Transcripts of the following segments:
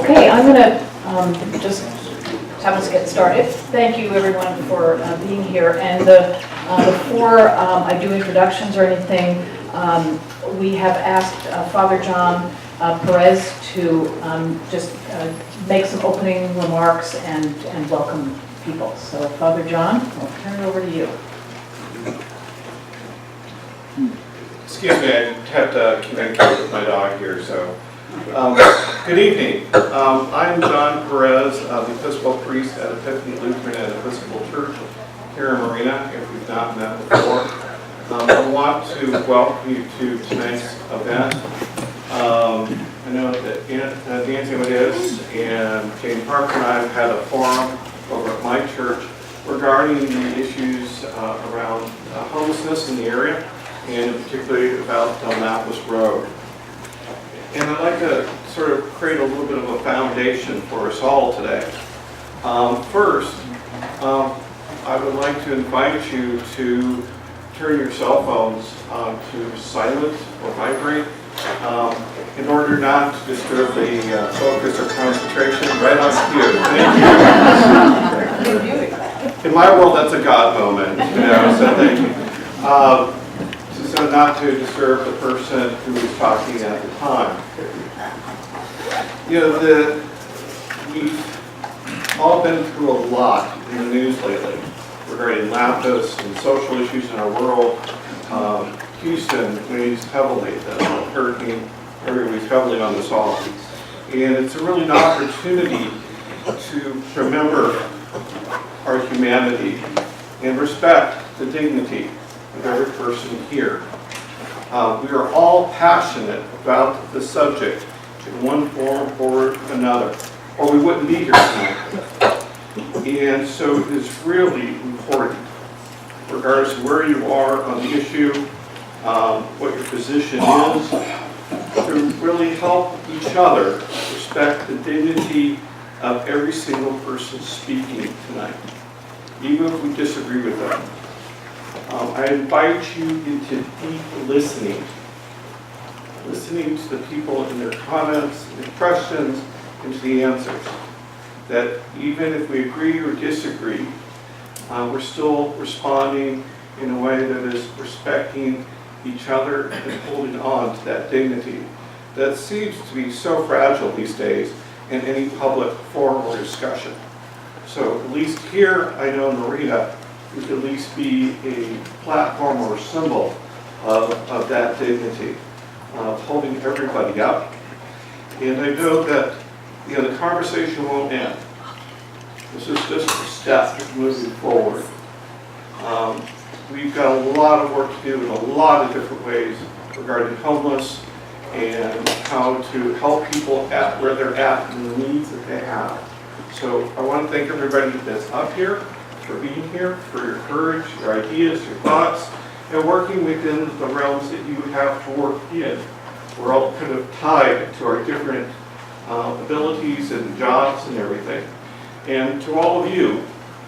Okay, I'm going to just have us get started. Thank you, everyone, for being here. And before I do introductions or anything, we have asked Father John Perez to just make some opening remarks and welcome people. So, Father John, I'll turn it over to you. Excuse me, I have to communicate with my dog here, so. Good evening. I'm John Perez, the Episcopal priest at Epiphany Lutheran and Episcopal Church here in Marina, if we've not met before. I want to welcome you to tonight's event. I know that Nancy Amadeus and Jane Parker and I have had a forum over at my church regarding the issues around homelessness in the area, and particularly about Lapis Road. And I'd like to sort of create a little bit of a foundation for us all today. First, I would like to invite you to turn your cell phones to silent or vibrate in order not to disturb the focus or concentration right on cue. Thank you. In my world, that's a God moment, so thank you. So not to disturb the person who is talking at the time. We've all been through a lot in the news lately regarding Lapis and social issues in our world. Houston weighs heavily, the hurricane area weighs heavily on us all. And it's really an opportunity to remember our humanity and respect the dignity of every person here. We are all passionate about the subject in one form or another, or we wouldn't be here tonight. And so it is really important, regardless of where you are on the issue, what your position is, to really help each other respect the dignity of every single person speaking tonight, even if we disagree with them. I invite you into deep listening to the people in their comments, and questions, and to the answers. That even if we agree or disagree, we're still responding in a way that is respecting each other and holding on to that dignity that seems to be so fragile these days in any public forum or discussion. So at least here, I know in Marina, we could at least be a platform or a symbol of that dignity, holding everybody up. And I know that the conversation won't end. This is just a step moving forward. We've got a lot of work to do in a lot of different ways regarding homeless and how to help people at where they're at and the needs that they have. So I want to thank everybody that's up here for being here, for your courage, your ideas, your thoughts, and working within the realms that you have to work in. We're all kind of tied to our different abilities and jobs and everything. And to all of you,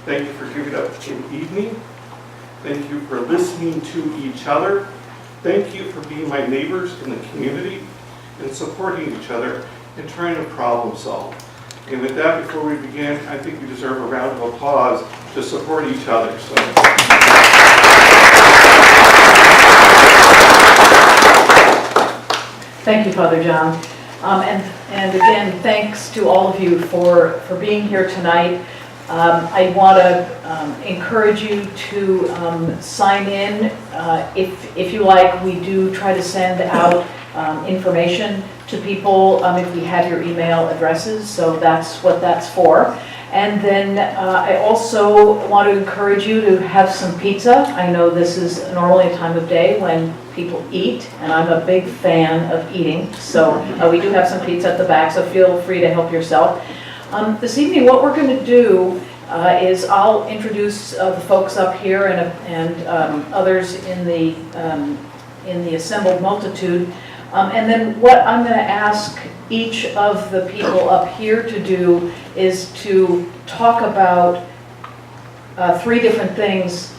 thank you for giving up an evening. Thank you for listening to each other. Thank you for being my neighbors in the community and supporting each other and trying to problem solve. And with that, before we begin, I think we deserve a round of applause to support each other. So. Thank you, Father John. And again, thanks to all of you for being here tonight. I want to encourage you to sign in if you like. We do try to send out information to people if we have your email addresses, so that's what that's for. And then I also want to encourage you to have some pizza. I know this is normally a time of day when people eat, and I'm a big fan of eating, so we do have some pizza at the back, so feel free to help yourself. This evening, what we're going to do is I'll introduce the folks up here and others in the assembled multitude. And then what I'm going to ask each of the people up here to do is to talk about 3 different things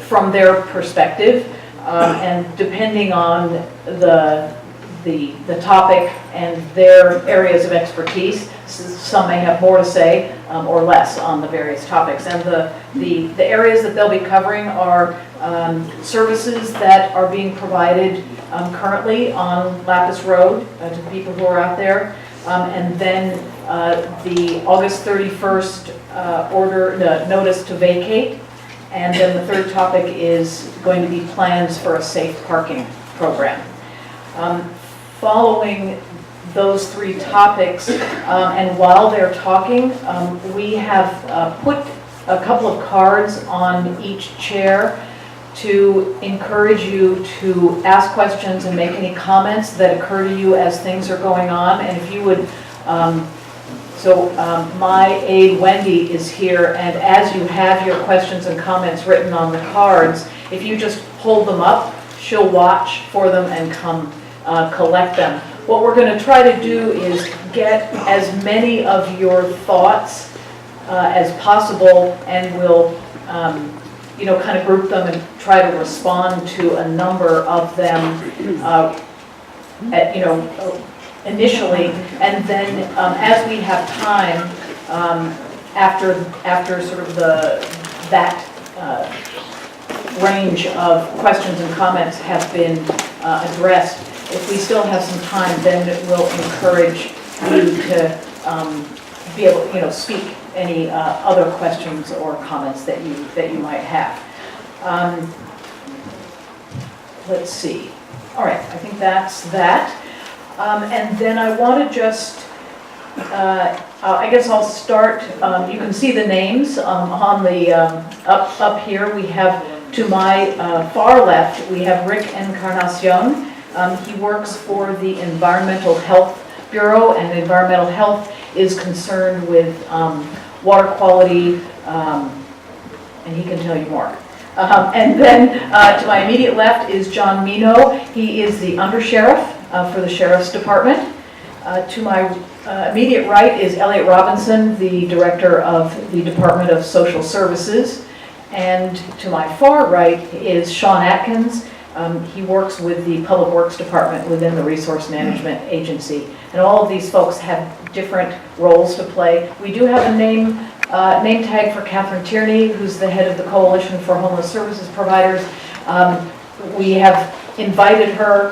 from their perspective, and depending on the the topic and their areas of expertise. Some may have more to say or less on the various topics. And the areas that they'll be covering are services that are being provided currently on Lapis Road to people who are out there. And then the August 31st notice to vacate. And then the third topic is going to be plans for a safe parking program. Following those three topics, and while they're talking, we have put a couple of cards on each chair to encourage you to ask questions and make any comments that occur to you as things are going on. And if you would, my aide Wendy is here, and as you have your questions and comments written on the cards, if you just hold them up, she'll watch for them and come collect them. What we're going to try to do is get as many of your thoughts as possible, and we'll kind of group them and try to respond to a number of them initially, and then as we have time after sort of that range of questions and comments have been addressed, if we still have some time, then we'll encourage you to be able to speak any other questions or comments that you might have. Let's see. All right, I think that's that. And then I want to just, I guess I'll start. You can see the names on the up here. We have, to my far left, we have Rick Encarnacion. He works for the Environmental Health Bureau, and environmental health is concerned with water quality, and he can tell you more. And then to my immediate left is John Mino. He is the undersheriff for the Sheriff's Department. To my immediate right is Elliot Robinson, the director of the Department of Social Services. And to my far right is Sean Atkins. He works with the Public Works Department within the Resource Management Agency. And all of these folks have different roles to play. We do have a name tag for Catherine Tierney, who's the head of the Coalition for Homeless Services Providers. We have invited her,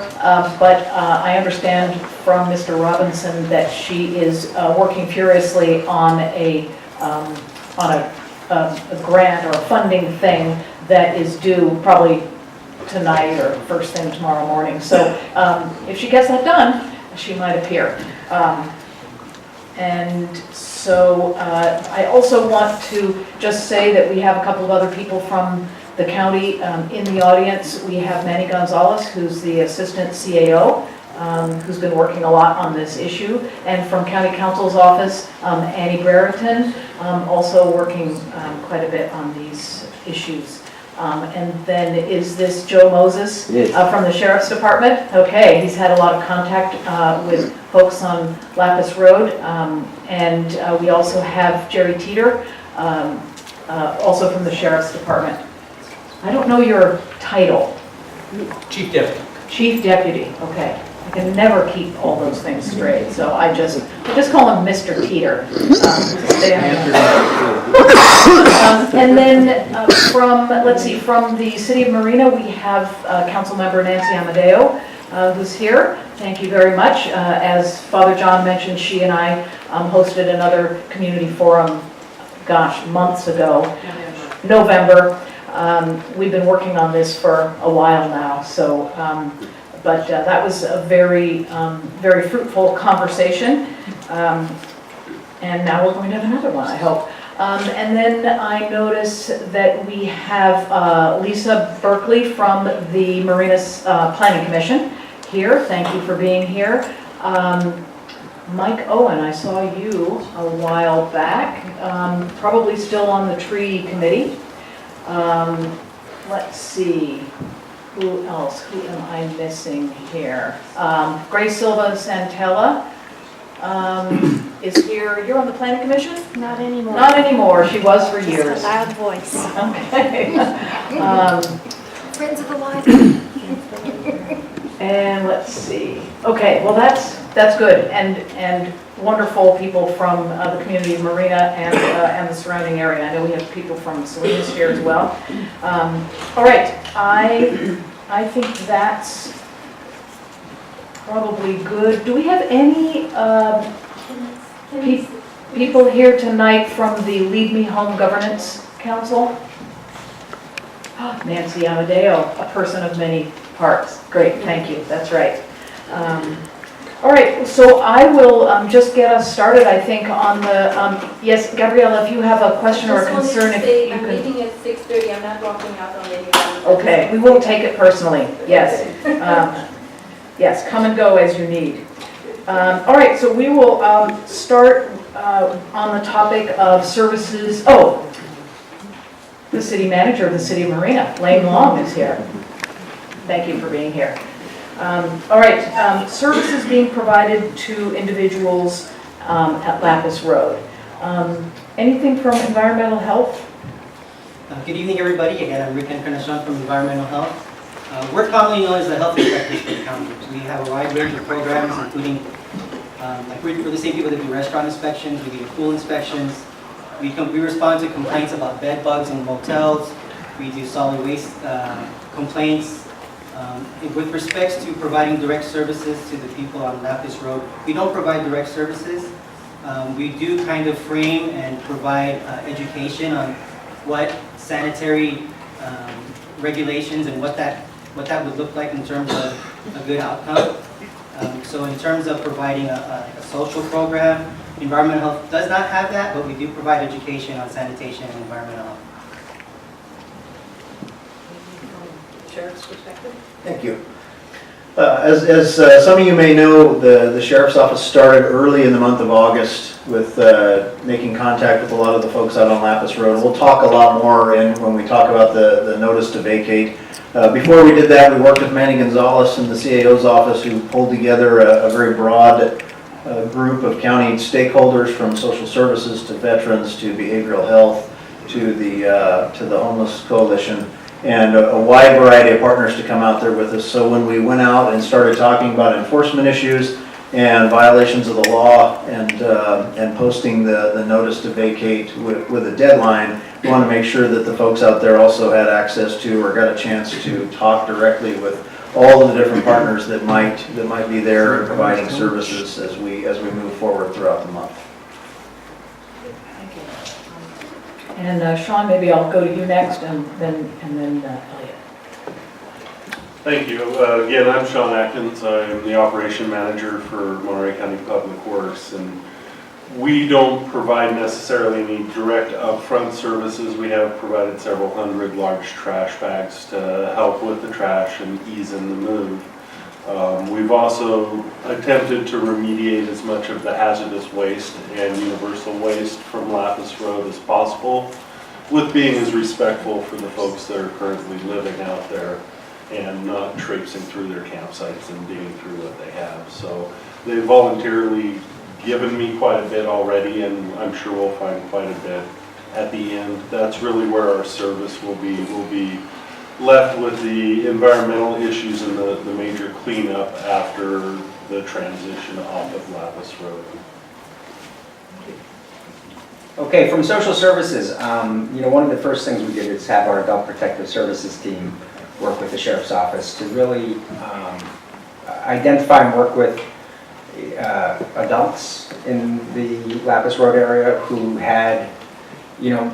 but I understand from Mr. Robinson that she is working furiously on a grant or a funding thing that is due probably tonight or first thing tomorrow morning. So if she gets that done, she might appear. And so I also want to just say that we have a couple of other people from the county in the audience. We have Manny Gonzalez, who's the assistant CAO, who's been working a lot on this issue. And from County Counsel's office, Annie Brereton, also working quite a bit on these issues. And then is this Joe Moses? Yes. From the Sheriff's Department? Okay, he's had a lot of contact with folks on Lapis Road. And we also have Jerry Teeter, also from the Sheriff's Department. I don't know your title. Chief Deputy. Chief Deputy, okay. I can never keep all those things straight, so I just call him Mr. Teeter. And then from the City of Marina, we have Council Member Nancy Amadeo, who's here. Thank you very much. As Father John mentioned, she and I hosted another community forum, months ago, November. We've been working on this for a while now, so. But that was a very, very fruitful conversation. And now we're going to have another one, I hope. And then I notice that we have Lisa Berkeley from the Marinas Planning Commission here. Thank you for being here. Mike Owen, I saw you a while back, probably still on the tree committee. Let's see. Who else? Who am I missing here? Grace Silva Santella is here. You're on the Planning Commission? Not anymore. Not anymore. She was for years. Just a loud voice. Okay. Friends of the Wild. And let's see. Okay, well, that's good, and wonderful people from the community of Marina and the surrounding area. I know we have people from Salinas here as well. All right, I think that's probably good. Do we have any people here tonight from the Lead Me Home Governance Council? Nancy Amadeo, a person of many parts. Great, thank you, that's right. All right, so I will just get us started, I think, on the, yes, Gabriella, if you have a question or a concern, if you I'm can. meeting at 6:30, I'm not walking out on anyone. Okay, we won't take it personally, yes. Yes, come and go as you need. All right, so we will start on the topic of services. Oh, the city manager of the city of Marina, Lane Long, is here. Thank you for being here. All right, services being provided to individuals at Lapis Road. Anything from environmental health? Good evening, everybody. Again, I'm Rick Encarnacion from Environmental Health. We're commonly known as the health inspectors for the county. We have a wide range of programs, including like for the same people that do restaurant inspections, we do pool inspections. We respond to complaints about bed bugs in motels. We do solid waste complaints. With respects to providing direct services to the people on Lapis Road, we don't provide direct services. We do kind of frame and provide education on what sanitary regulations and what that would look like in terms of a good outcome. So in terms of providing a social program, environmental health does not have that, but we do provide education on sanitation and environmental health. Sheriff's perspective? Thank you. As some of you may know, the Sheriff's Office started early in the month of August with making contact with a lot of the folks out on Lapis Road. We'll talk a lot more when we talk about the notice to vacate. Before we did that, we worked with Manny Gonzalez in the CAO's office, who pulled together a very broad group of county stakeholders, from social services to veterans to behavioral health to the homeless coalition, and a wide variety of partners to come out there with us. So when we went out and started talking about enforcement issues and violations of the law and posting the notice to vacate with a deadline, we want to make sure that the folks out there also had access to or got a chance to talk directly with all of the different partners that might be there and providing services as we move forward throughout the month. Thank you. And Sean, maybe I'll go to you next, and then Elliot. Thank you. Again, I'm Sean Atkins. I'm the operation manager for Monterey County Public Works, and we don't provide necessarily any direct upfront services. We have provided several hundred large trash bags to help with the trash and ease in the move. We've also attempted to remediate as much of the hazardous waste and universal waste from Lapis Road as possible, with being as respectful for the folks that are currently living out there and not traipsing through their campsites and digging through what they have. So they voluntarily given me quite a bit already, and I'm sure we'll find quite a bit at the end. That's really where our service will be. We'll be left with the environmental issues and the major cleanup after the transition off of Lapis Road. Okay, from social services, one of the first things we did is have our adult protective services team work with the Sheriff's Office to really identify and work with adults in the Lapis Road area who had,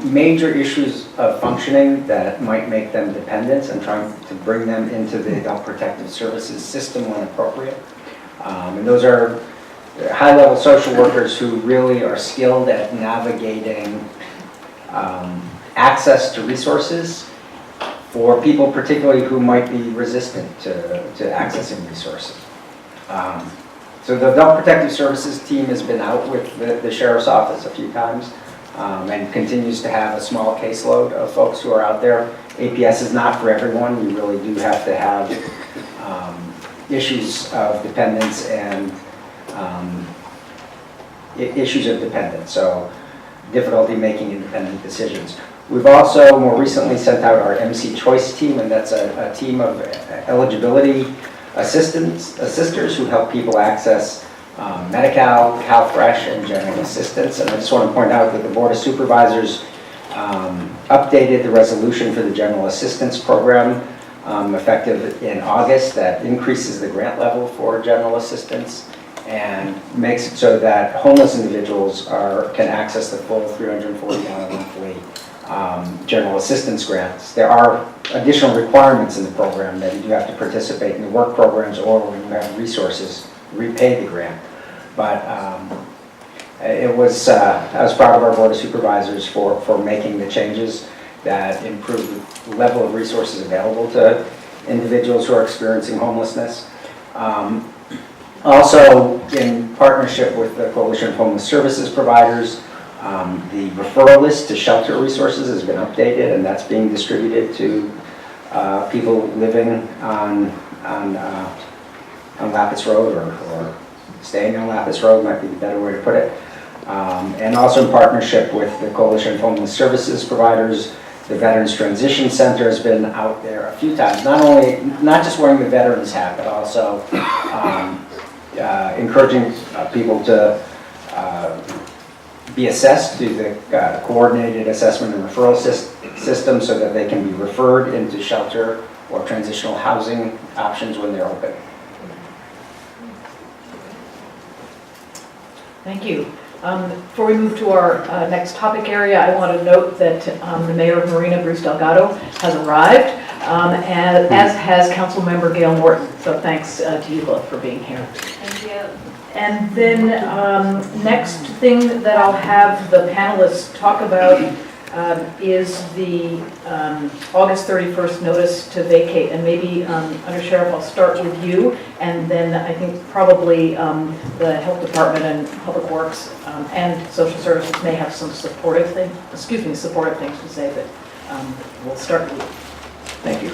major issues of functioning that might make them dependent, and trying to bring them into the adult protective services system when appropriate. And those are high-level social workers who really are skilled at navigating access to resources for people particularly who might be resistant to accessing resources. So the Adult Protective Services team has been out with the Sheriff's Office a few times and continues to have a small caseload of folks who are out there. APS is not for everyone. You really do have to have issues of dependence and issues of dependence, so difficulty making independent decisions. We've also more recently sent out our MC Choice team, and that's a team of eligibility assisters who help people access Medi-Cal, CalFresh, and general assistance. And I just want to point out that the Board of Supervisors updated the resolution for the general assistance program effective in August that increases the grant level for general assistance and makes it so that homeless individuals can access the full $340 monthly general assistance grants. There are additional requirements in the program that you do have to participate in the work programs or when you have resources, repay the grant. But I was proud of our Board of Supervisors for making the changes that improve the level of resources available to individuals who are experiencing homelessness. Also, in partnership with the Coalition of Homeless Services Providers, the referral list to shelter resources has been updated, and that's being distributed to people living on Lapis Road or staying on Lapis Road might be the better way to put it. And also in partnership with the Coalition of Homeless Services Providers, the Veterans Transition Center has been out there a few times, not just wearing the veterans hat, but also encouraging people to be assessed through the coordinated assessment and referral system so that they can be referred into shelter or transitional housing options when they're open. Thank you. Before we move to our next topic area, I want to note that the Mayor of Marina, Bruce Delgado, has arrived, as has Councilmember Gail Morton. So thanks to you both for being here. Thank you. And then next thing that I'll have the panelists talk about is the August 31st notice to vacate. And maybe, Under Sheriff, I'll start with you, and then I think probably the Health Department and Public Works and Social Services may have some supportive things to say, but we'll start with you. Thank you.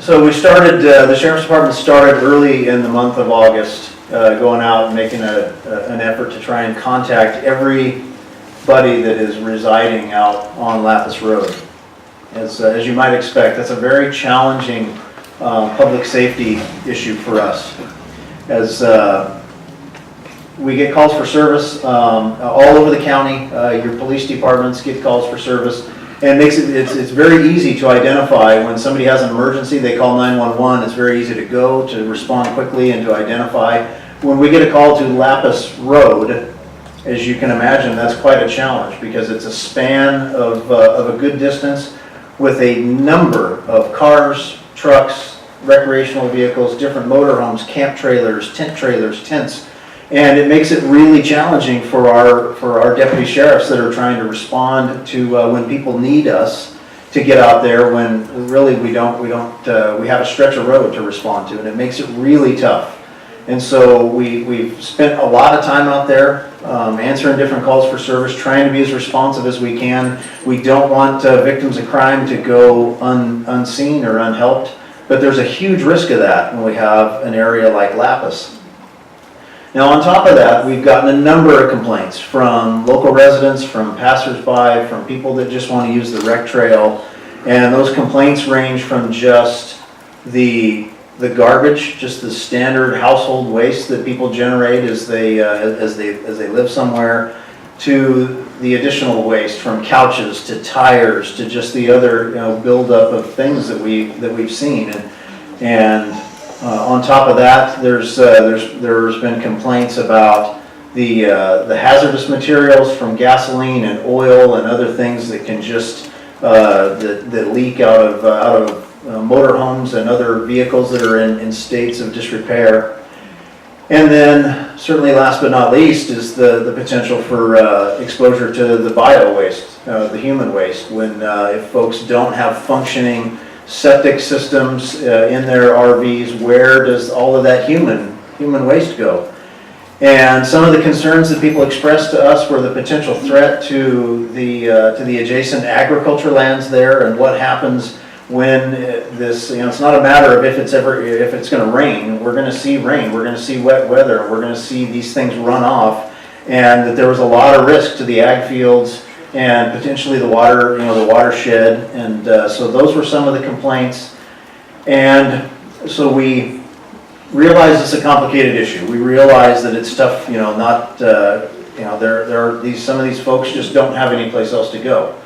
So we started, the Sheriff's Department started early in the month of August, going out and making an effort to try and contact everybody that is residing out on Lapis Road. As you might expect, that's a very challenging public safety issue for us. As we get calls for service all over the county, your police departments get calls for service. And it's very easy to identify when somebody has an emergency, they call 911, it's very easy to go, to respond quickly and to identify. When we get a call to Lapis Road, as you can imagine, that's quite a challenge because it's a span of a good distance with a number of cars, trucks, recreational vehicles, different motorhomes, camp trailers, tents. And it makes it really challenging for our deputy sheriffs that are trying to respond to when people need us to get out there when really we have a stretch of road to respond to, and it makes it really tough. And so we've spent a lot of time out there answering different calls for service, trying to be as responsive as we can. We don't want victims of crime to go unseen or unhelped, but there's a huge risk of that when we have an area like Lapis. Now, on top of that, we've gotten a number of complaints from local residents, from passersby, from people that just want to use the rec trail. And those complaints range from just the garbage, just the standard household waste that people generate as they live somewhere, to the additional waste from couches to tires to just the other buildup of things that we've seen. And on top of that, there's been complaints about the hazardous materials from gasoline and oil and other things that can just that leak out of motorhomes and other vehicles that are in states of disrepair. And then, certainly last but not least, is the potential for exposure to the bio waste, the human waste, when if folks don't have functioning septic systems in their RVs, where does all of that human waste go? And some of the concerns that people expressed to us were the potential threat to the adjacent agriculture lands there, and what happens when this, it's not a matter of if it's going to rain. We're going to see rain, we're going to see wet weather, we're going to see these things run off, and that there was a lot of risk to the ag fields and potentially the water, the watershed. And so those were some of the complaints. And So we realize it's a complicated issue. We realize that it's tough, not, some of these folks just don't have any place else to go.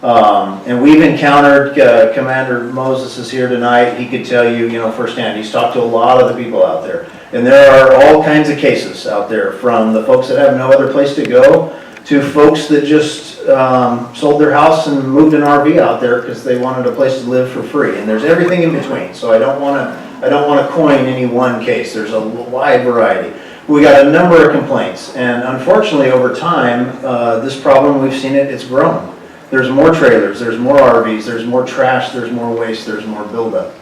And we've encountered, Commander Moses is here tonight, he could tell you, firsthand, he's talked to a lot of the people out there. And there are all kinds of cases out there, from the folks that have no other place to go, to folks that just sold their house and moved an RV out there because they wanted a place to live for free. And there's everything in between, so I don't want to coin any one case. There's a wide variety. We got a number of complaints, and unfortunately over time, this problem, we've seen it's grown. There's more trailers, there's more RVs, there's more trash, there's more waste, there's more buildup.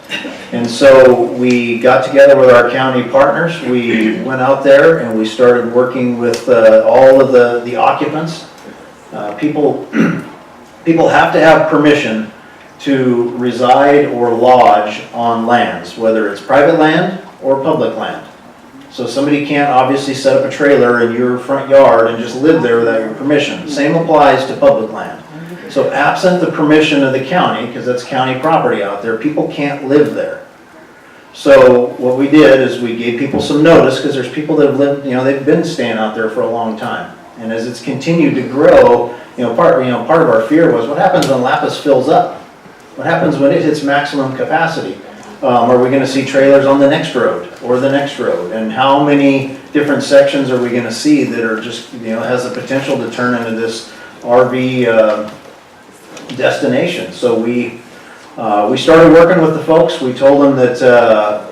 And so we got together with our county partners, we went out there and we started working with all of the occupants. People have to have permission to reside or lodge on lands, whether it's private land or public land. So somebody can't obviously set up a trailer in your front yard and just live there without your permission. Same applies to public land. So absent the permission of the county, because that's county property out there, people can't live there. So what we did is we gave people some notice, because there's people that have lived, they've been staying out there for a long time. And as it's continued to grow, part of our fear was, what happens when Lapis fills up? What happens when it hits maximum capacity? Are we going to see trailers on the next road or the next road? And how many different sections are we going to see that are just, has the potential to turn into this RV destination? So we started working with the folks. We told them that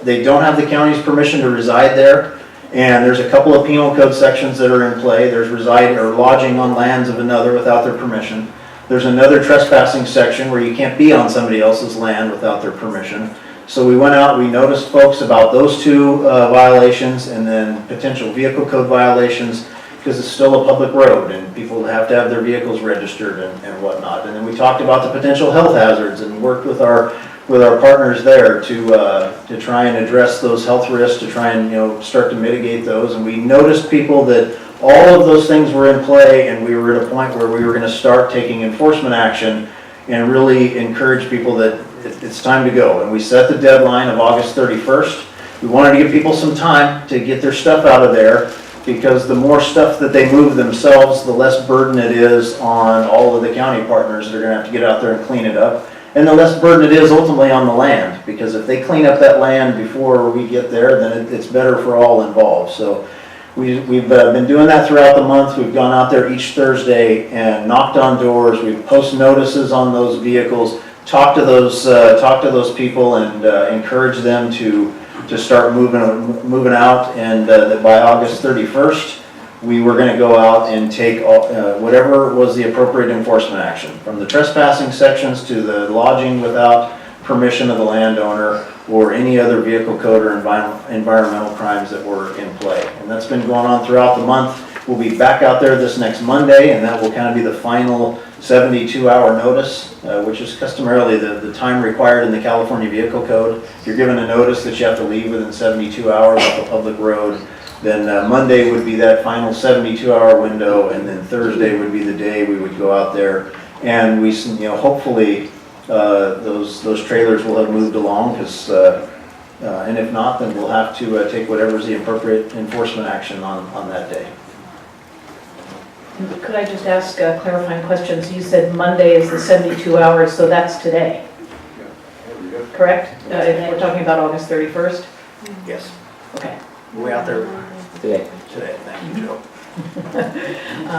they don't have the county's permission to reside there. And there's a couple of penal code sections that are in play. There's residing or lodging on lands of another without their permission. There's another trespassing section where you can't be on somebody else's land without their permission. So we went out, we noticed folks about those two violations, and then potential vehicle code violations, because it's still a public road and people have to have their vehicles registered and whatnot. And then we talked about the potential health hazards and worked with our partners there to try and address those health risks, to try and start to mitigate those. And we noticed people that all of those things were in play, and we were at a point where we were going to start taking enforcement action and really encourage people that it's time to go. And we set the deadline of August 31st. We wanted to give people some time to get their stuff out of there, because the more stuff that they move themselves, the less burden it is on all of the county partners that are going to have to get out there and clean it up. And the less burden it is ultimately on the land, because if they clean up that land before we get there, then it's better for all involved. So we've been doing that throughout the month. We've gone out there each Thursday and knocked on doors. We've posted notices on those vehicles, talked to those people, and encourage them to start moving out. And that by August 31st, we were going to go out and take whatever was the appropriate enforcement action, from the trespassing sections to the lodging without permission of the landowner, or any other vehicle code or environmental crimes that were in play. And that's been going on throughout the month. We'll be back out there this next Monday, and that will kind of be the final 72-hour notice, which is customarily the time required in the California Vehicle Code. If you're given a notice that you have to leave within 72 hours off a public road, then Monday would be that final 72-hour window, and then Thursday would be the day we would go out there. And we, hopefully those trailers will have moved along, because and if not, then we'll have to take whatever's the appropriate enforcement action on that day. Could I just ask clarifying questions? You said Monday is the 72 hours, so that's today, correct? If we're talking about August 31st? Yes. Okay. We're out there Today. today. Thank you, Joe.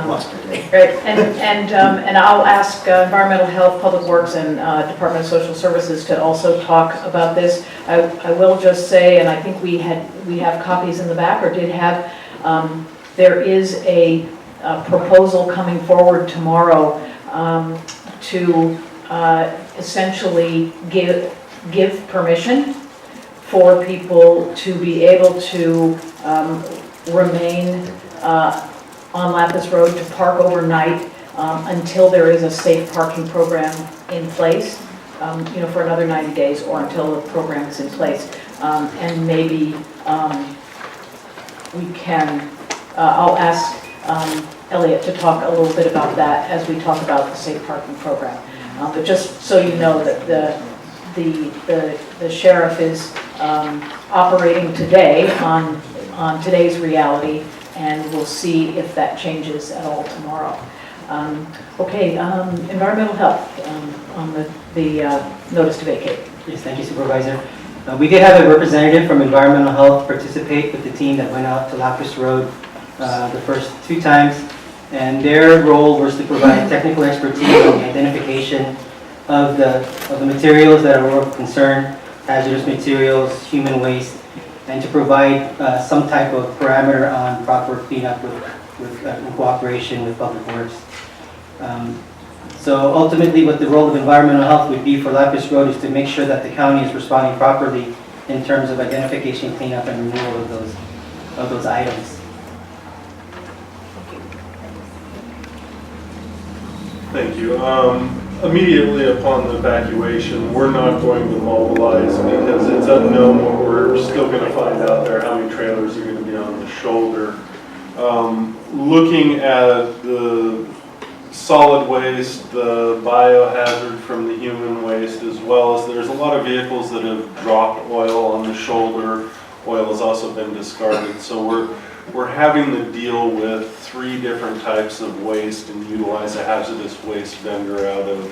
Lost your day. Right, and I'll ask Environmental Health, Public Works, and Department of Social Services to also talk about this. I will just say, and I think we have copies in the back, or did have, there is a proposal coming forward tomorrow to essentially give permission for people to be able to remain on Lapis Road, to park overnight until there is a safe parking program in place, for another 90 days, or until the program is in place. And maybe we can, I'll ask Elliot to talk a little bit about that as we talk about the safe parking program. But just so you know that the sheriff is operating today on today's reality, and we'll see if that changes at all tomorrow. Okay, environmental health, on the notice to vacate. Yes, thank you, Supervisor. We did have a representative from Environmental Health participate with the team that went out to Lapis Road the first 2 times, and their role was to provide technical expertise on the identification of the materials that are of concern, hazardous materials, human waste, and to provide some type of parameter on proper cleanup with in cooperation with Public Works. So ultimately, what the role of environmental health would be for Lapis Road is to make sure that the county is responding properly in terms of identification, cleanup, and removal of those items. Thank you. Immediately upon the evacuation, we're not going to mobilize because it's unknown what we're still going to find out there, how many trailers are going to be on the shoulder. Looking at the solid waste, the biohazard from the human waste, as well as there's a lot of vehicles that have dropped oil on the shoulder. Oil has also been discarded, so we're having to deal with 3 different types of waste and utilize a hazardous waste vendor out of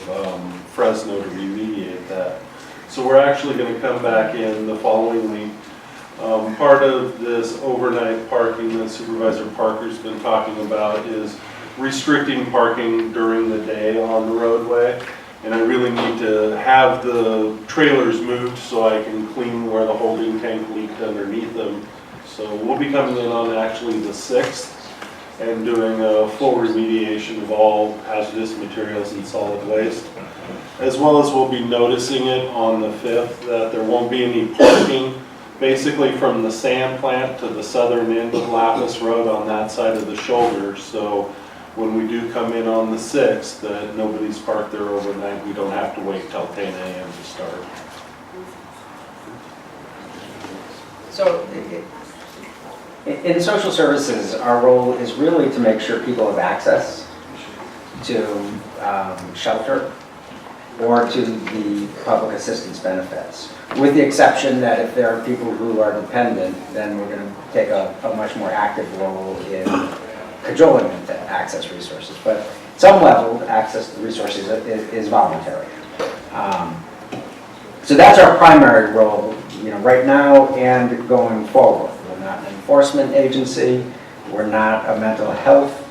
Fresno to remediate that. So we're actually going to come back in the following week. Part of this overnight parking that Supervisor Parker's been talking about is restricting parking during the day on the roadway. And I really need to have the trailers moved so I can clean where the holding tank leaked underneath them. So we'll be coming in on actually the 6th and doing a full remediation of all hazardous materials and solid waste. As well as we'll be noticing it on the 5th that there won't be any parking basically from the sand plant to the southern end of Lapis Road on that side of the shoulder. So when we do come in on the 6th, that nobody's parked there overnight, we don't have to wait till 10 a.m. to start. So in social services, our role is really to make sure people have access to shelter or to the public assistance benefits, with the exception that if there are people who are dependent, then we're going to take a much more active role in cajoling them to access resources. But at some level, access to resources is voluntary. So that's our primary role, right now and going forward. We're not an enforcement agency. We're not a mental health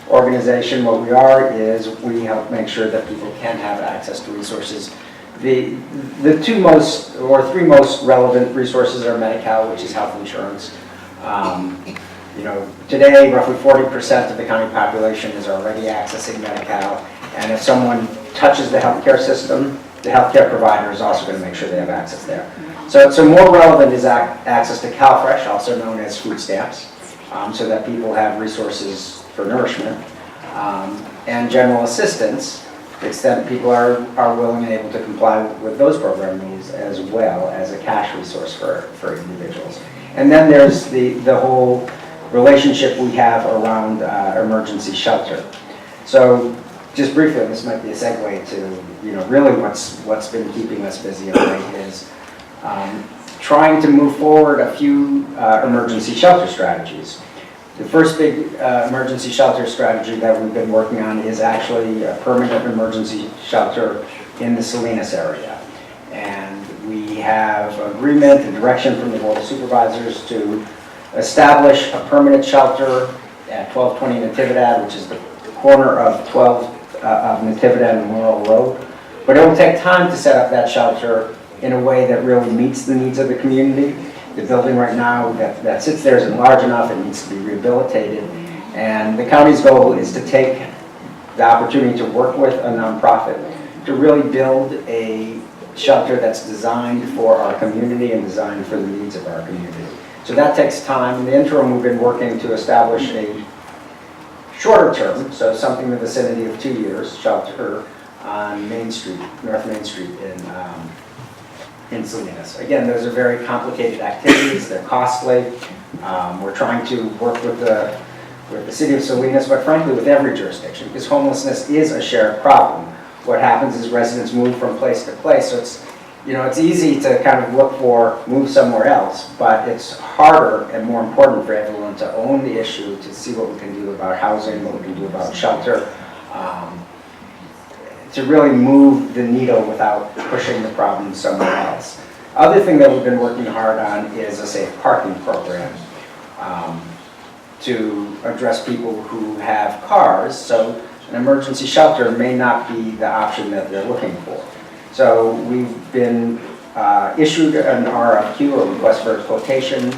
organization. What we are is we help make sure that people can have access to resources. The 2 most or 3 most relevant resources are Medi-Cal, which is health insurance. Today, roughly 40% of the county population is already accessing Medi-Cal, and if someone touches the healthcare system, the healthcare provider is also going to make sure they have access there. So more relevant is access to CalFresh, also known as food stamps, so that people have resources for nourishment, and general assistance, to the extent people are willing and able to comply with those program needs, as well as a cash resource for individuals. And then there's the whole relationship we have around emergency shelter. So just briefly, this might be a segue to really what's been keeping us busy of late is trying to move forward a few emergency shelter strategies. The first big emergency shelter strategy that we've been working on is actually a permanent emergency shelter in the Salinas area. And we have agreement and direction from the Board of Supervisors to establish a permanent shelter at 1220 Natividad, which is the corner of 12 of Natividad and Laurel Road. But it will take time to set up that shelter in a way that really meets the needs of the community. The building right now that sits there isn't large enough, it needs to be rehabilitated. And the county's goal is to take the opportunity to work with a nonprofit to really build a shelter that's designed for our community and designed for the needs of our community. So that takes time. In the interim, we've been working to establish a shorter term, so something in the vicinity of 2 years, shelter on Main Street, North Main Street in Salinas. Again, those are very complicated activities, they're costly. We're trying to work with the city of Salinas, but frankly with every jurisdiction, because homelessness is a shared problem. What happens is residents move from place to place, so you know, it's easy to kind of look for, move somewhere else, but it's harder and more important for everyone to own the issue, to see what we can do about housing, what we can do about shelter, to really move the needle without pushing the problem somewhere else. Other thing that we've been working hard on is a safe parking program to address people who have cars, so an emergency shelter may not be the option that they're looking for. So we've been issued an RFQ, a request for a quotation,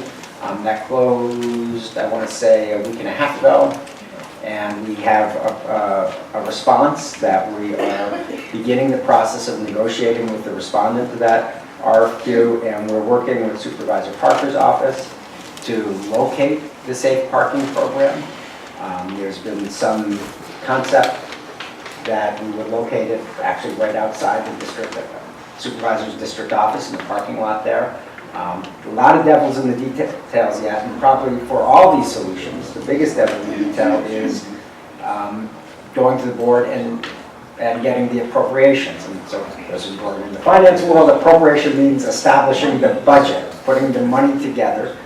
that closed, I want to say, a week and a half ago. And we have a response that we are beginning the process of negotiating with the respondent to that RFQ, and we're working with Supervisor Parker's office to locate the safe parking program. There's been some concept that we would locate it actually right outside the district, supervisor's district office in the parking lot there. A lot of devils in the details yet, and probably for all these solutions, the biggest devil in the detail is going to the board and getting the appropriations. And so, those who are in the finance world, appropriation means establishing the budget, putting the money together.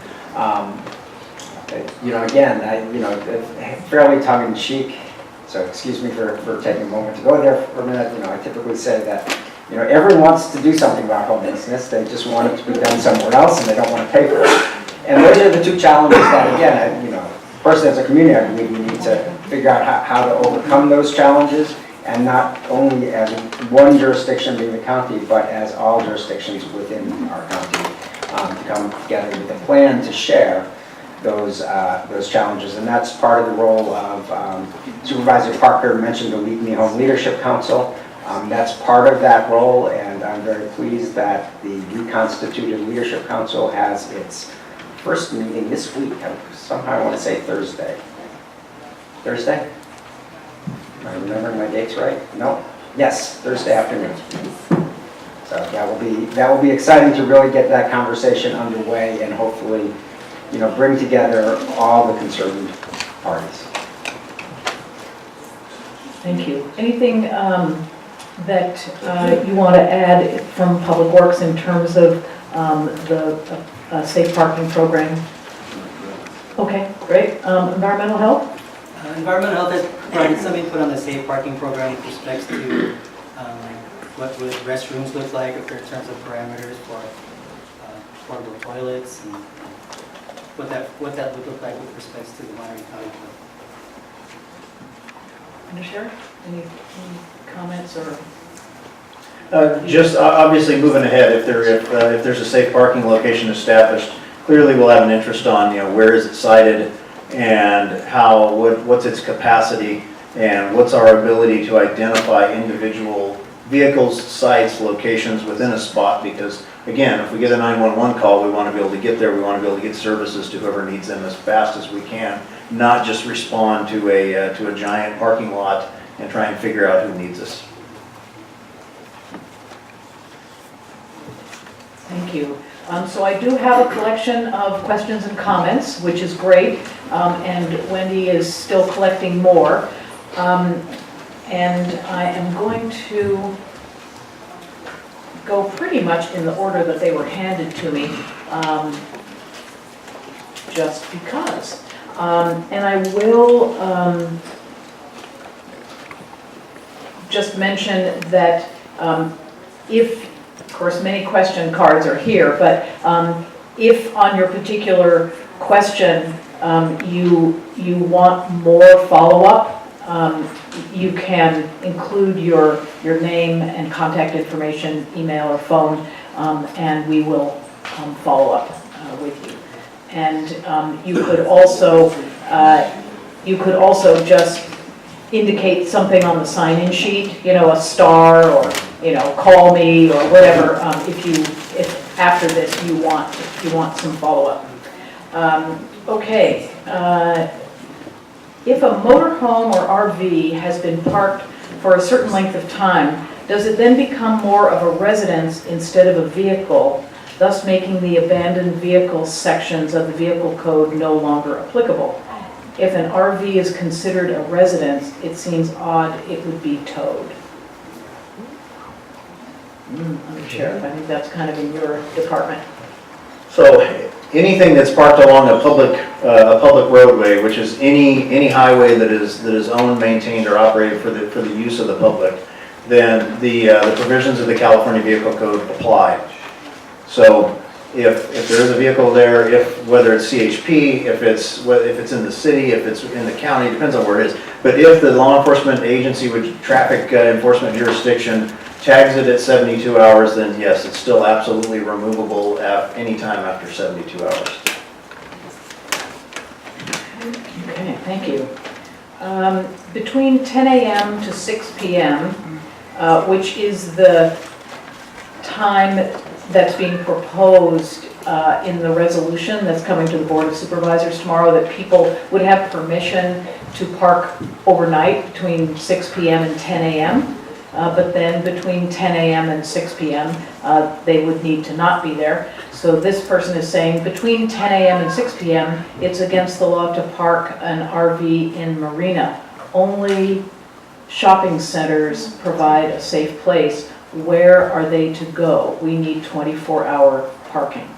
You know, again, fairly tongue-in-cheek. So excuse me for taking a moment to go there for a minute. You know, I typically say that, you know, everyone wants to do something about homelessness. They just want it to be done somewhere else, and they don't want to pay for it. And those are the two challenges that, again, you know, first as a community, I believe we need to figure out how to overcome those challenges, and not only as one jurisdiction being the county, but as all jurisdictions within our county to come together with a plan to share those challenges. And that's part of the role of Supervisor Parker mentioned the Lead Me Home Leadership Council. That's part of that role, and I'm very pleased that the reconstituted Leadership Council has its first meeting this week. Somehow I want to say Thursday. Thursday? Am I remembering my dates right? No? Yes, Thursday afternoon. So that will be exciting to really get that conversation underway and hopefully, you know, bring together all the concerned parties. Thank you. Anything that you want to add from Public Works in terms of the safe parking program? Okay, great. Environmental health? Environmental health has provided some input on the safe parking program with respect to what would restrooms look like in terms of parameters for portable toilets, and what that would look like with respect to the Monterey County Code. Sheriff, any comments or? Just obviously moving ahead, if there's a safe parking location established, clearly we'll have an interest on, you know, where is it sited and what's its capacity and what's our ability to identify individual vehicles, sites, locations within a spot, because again, if we get a 911 call, we want to be able to get there, we want to be able to get services to whoever needs them as fast as we can, not just respond to a giant parking lot and try and figure out who needs us. Thank you. So I do have a collection of questions and comments, which is great, and Wendy is still collecting more. And I am going to go pretty much in the order that they were handed to me, just because. And I will just mention that if, of course, many question cards are here, but if on your particular question you want more follow-up, you can include your name and contact information, email or phone, and we will follow up with you. And you could also just indicate something on the sign-in sheet, you know, a star or, you know, call me or whatever, if after this you want some follow-up. Okay. If a motorhome or RV has been parked for a certain length of time, does it then become more of a residence instead of a vehicle, thus making the abandoned vehicles sections of the vehicle code no longer applicable? If an RV is considered a residence, it seems odd it would be towed. Under Sheriff, I think that's kind of in your department. So anything that's parked along a public roadway, which is any highway that is owned, maintained, or operated for the use of the public, then the provisions of the California Vehicle Code apply. So if there is a vehicle there, whether it's CHP, if it's in the city, if it's in the county, depends on where it is. But if the law enforcement agency, which traffic enforcement jurisdiction, tags it at 72 hours, then yes, it's still absolutely removable at any time after 72 hours. Okay, thank you. Between 10 a.m. to 6 p.m., which is the time that's being proposed in the resolution that's coming to the Board of Supervisors tomorrow, that people would have permission to park overnight between 6 p.m. and 10 a.m., but then between 10 a.m. and 6 p.m., they would need to not be there. So this person is saying between 10 a.m. and 6 p.m., it's against the law to park an RV in Marina. Only shopping centers provide a safe place. Where are they to go? We need 24-hour parking.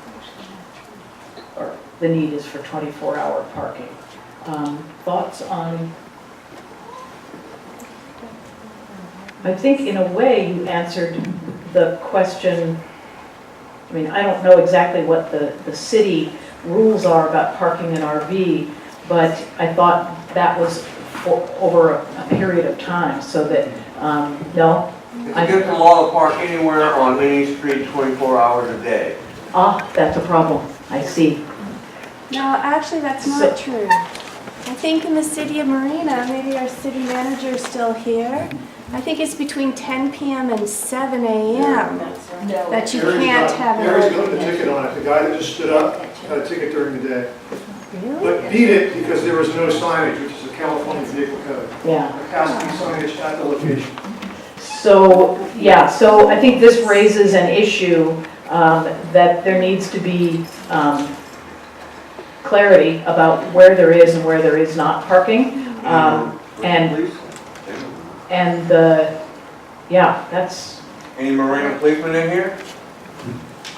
Or the need is for 24-hour parking. Thoughts on? I think in a way you answered the question. I mean, I don't know exactly what the city rules are about parking an RV, but I thought that was over a period of time, so that, no? It's against the law to park anywhere on any street 24 hours a day. Ah, that's a problem, I see. No, actually, that's not true. I think in the city of Marina, maybe our city manager is still here, I think it's between 10 p.m. and 7 a.m. that you can't have an Mary's got the RV. ticket on it, the guy that just stood up got a ticket during the day. Really? But beat it because there was no signage, which is a California Vehicle Code. Yeah. There has to be signage at the location. So, yeah, so I think this raises an issue that there needs to be clarity about where there is and where there is not parking. And yeah, that's. Any Marina policemen in here?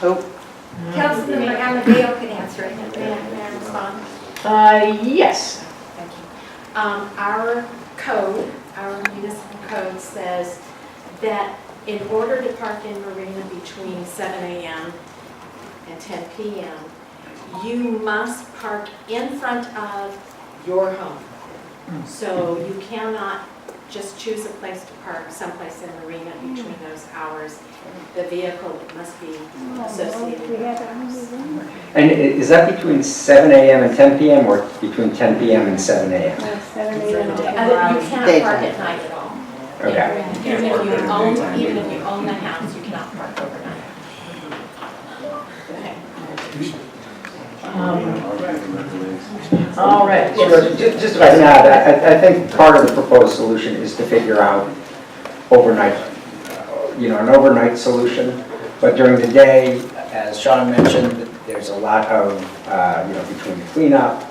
Councilmember Amadeo could answer it. May I respond? Yes. Thank you. Our code, our municipal code says that in order to park in Marina between 7 a.m. and 10 p.m., you must park in front of your home. So you cannot just choose a place to park someplace in Marina between those hours. The vehicle must be associated with the house. And is that between 7 a.m. and 10 p.m. or between 10 p.m. and 7 a.m.? 7 You a.m. cannot park at night at all. Okay. Even if you own the house, you cannot park overnight. Okay. All right. Sure, just if I can add, I think part of the proposed solution is to figure out overnight, an overnight solution. But during the day, as Sean mentioned, there's a lot of, between the cleanup,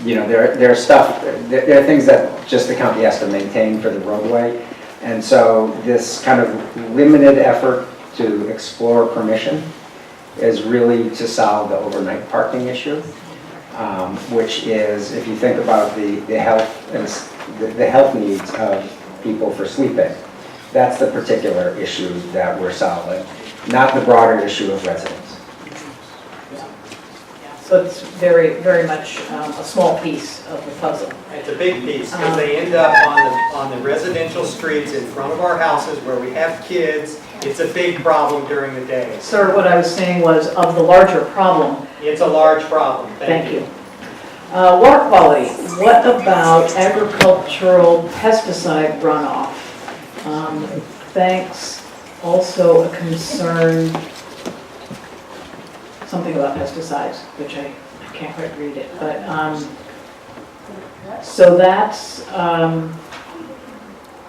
there are things that just the county has to maintain for the roadway. And so this kind of limited effort to explore permission is really to solve the overnight parking issue, which is, if you think about the health and the health needs of people for sleeping, that's the particular issue that we're solving, not the broader issue of residents. So it's very, very much a small piece of the puzzle. It's a big piece, because they end up on the residential streets in front of our houses where we have kids. It's a big problem during the day. Sir, what I was saying was of the larger problem. It's a large problem. Thank you. Water quality. What about agricultural pesticide runoff? Thanks. Also a concern, something about pesticides, which I can't quite read it, but so that's,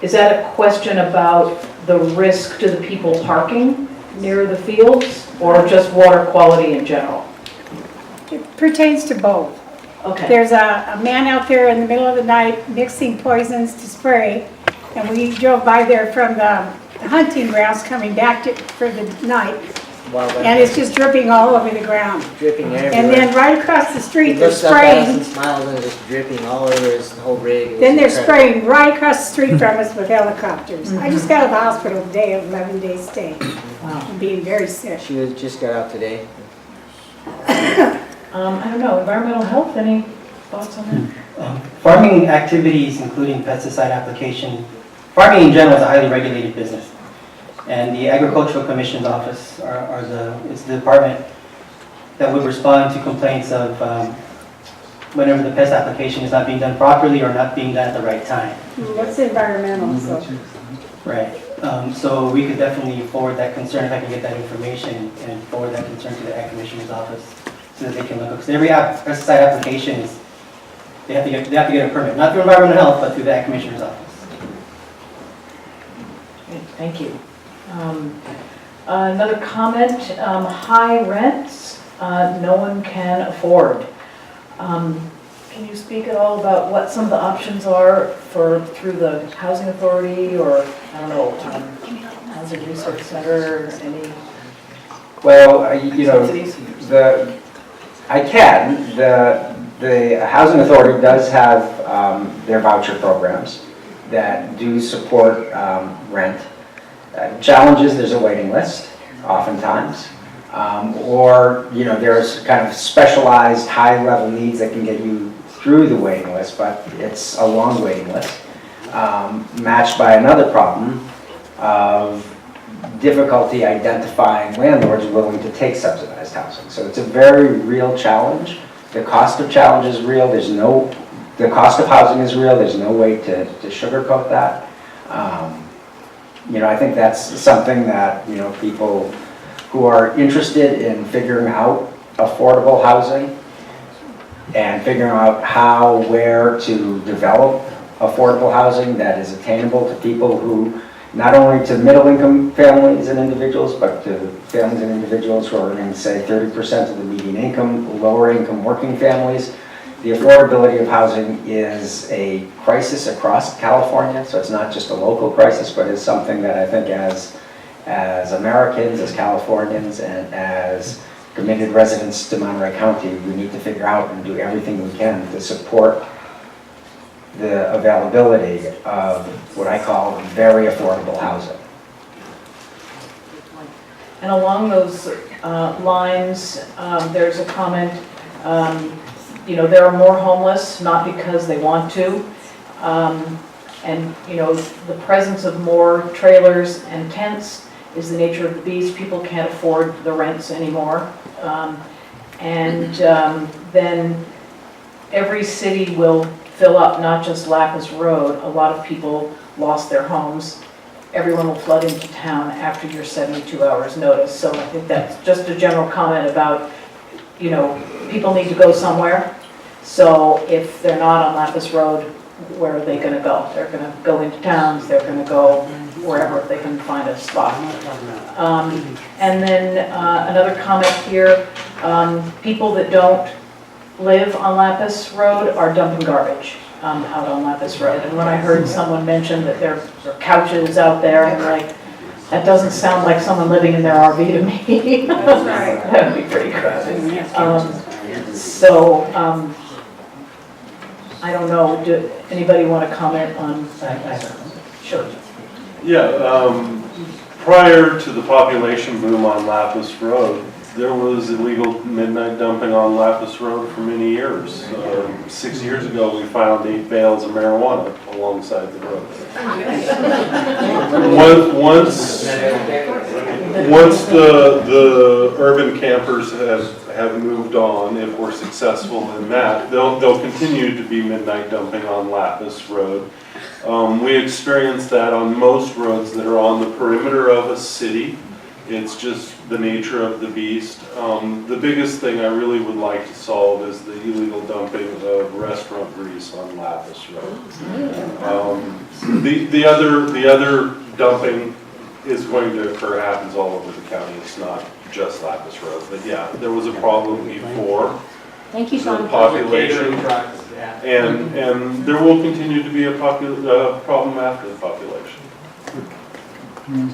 is that a question about the risk to the people parking near the fields, or just water quality in general? It pertains to both. Okay. There's a man out there in the middle of the night mixing poisons to spray, and we drove by there from the hunting grounds coming back for the night, Well, and it's just dripping all over the ground. dripping everywhere. And then right across the street, He they're looks up at us spraying, and smiles and it's just dripping all over his whole rig. It was then they're incredible. spraying right across the street from us with helicopters. I just got out of the hospital today, 11-day stay, I'm being very sick. She was just got out today. I don't know, environmental health, any thoughts on that? Farming activities, including pesticide application, farming in general is a highly regulated business. And the Agricultural Commission's office is the department that would respond to complaints of whenever the pest application is not being done properly or not being done at the right time. What's environmental, so? Right. So we could definitely forward that concern, if I can get that information, and forward that concern to the Ag Commissioner's office so that they can look. Because every pesticide application is, they have to get a permit, not through environmental health, but through the Ag Commissioner's office. Okay, thank you. Another comment, high rents, no one can afford. Can you speak at all about what some of the options are through the housing authority or, I don't know, housing resource center, any Well, you know, subsidies? the housing authority does have their voucher programs that do support rent. Challenges, there's a waiting list oftentimes. Or, you know, there's kind of specialized high-level needs that can get you through the waiting list, but it's a long waiting list, matched by another problem of difficulty identifying landlords willing to take subsidized housing. So it's a very real challenge. The cost of challenge is real. The cost of housing is real. There's no way to sugarcoat that. You know, I think that's something that, you know, people who are interested in figuring out affordable housing and figuring out how, where to develop affordable housing that is attainable to people who, not only to middle-income families and individuals, but to families and individuals who are earning, say, 30% of the median income, lower-income working families. The affordability of housing is a crisis across California, so it's not just a local crisis, but it's something that I think as Americans, as Californians, and as committed residents to Monterey County, we need to figure out and do everything we can to support the availability of what I call very affordable housing. And along those lines, there's a comment, you know, there are more homeless, not because they want to. And, you know, the presence of more trailers and tents is the nature of the beast. People can't afford the rents anymore. Then every city will fill up, not just Lapis Road. A lot of people lost their homes. Everyone will flood into town after your 72 hours notice. So I think that's just a general comment about, you know, people need to go somewhere. So if they're not on Lapis Road, where are they going to go? They're going to go into towns, they're going to go wherever they can find a spot. And then another comment here, people that don't live on Lapis Road are dumping garbage out on Lapis Road. And when I heard someone mention that there are couches out there, I'm like, that doesn't sound like someone living in their RV to me. That would be pretty crowded. I don't know, do anybody want to comment on that? Sure. Yeah, prior to the population boom on Lapis Road, there was illegal midnight dumping on Lapis Road for many years. 6 years ago, we found 8 bales of marijuana alongside the road. Once the urban campers have moved on, if we're successful in that, they'll continue to be midnight dumping on Lapis Road. We experience that on most roads that are on the perimeter of a city. It's just the nature of the beast. The biggest thing I really would like to solve is the illegal dumping of restaurant grease on Lapis Road. The other dumping is going to occur, happens all over the county. It's not just Lapis Road. But yeah, there was a problem before. Thank you, The Sean. population, and there will continue to be a problem after the population. Yeah,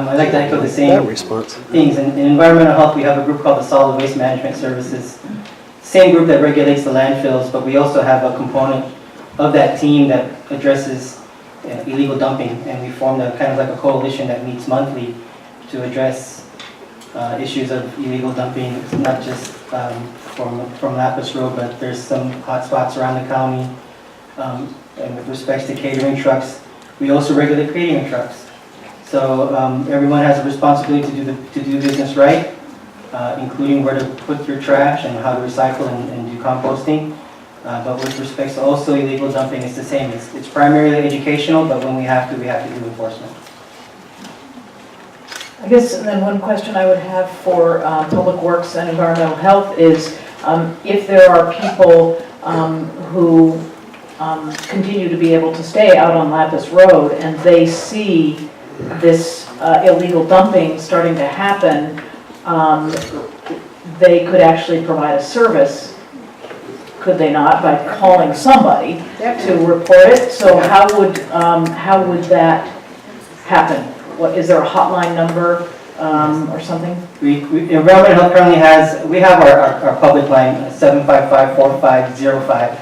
I'd like to echo the same things. In environmental health, we have a group called the Solid Waste Management Services. Same group that regulates the landfills, but we also have a component of that team that addresses illegal dumping, and we formed a kind of like a coalition that meets monthly to address issues of illegal dumping, not just from Lapis Road, but there's some hot spots around the county. And with respect to catering trucks, we also regulate catering trucks. So everyone has a responsibility to do business right, including where to put your trash and how to recycle and do composting. But with respect to also illegal dumping, it's the same. It's primarily educational, but when we have to do enforcement. I guess then one question I would have for Public Works and Environmental Health is if there are people who continue to be able to stay out on Lapis Road and they see this illegal dumping starting to happen, they could actually provide a service, could they not, by calling somebody to report it? So how would that happen? What, is there a hotline number or something? Environmental Health currently we have our public line, 755-4505,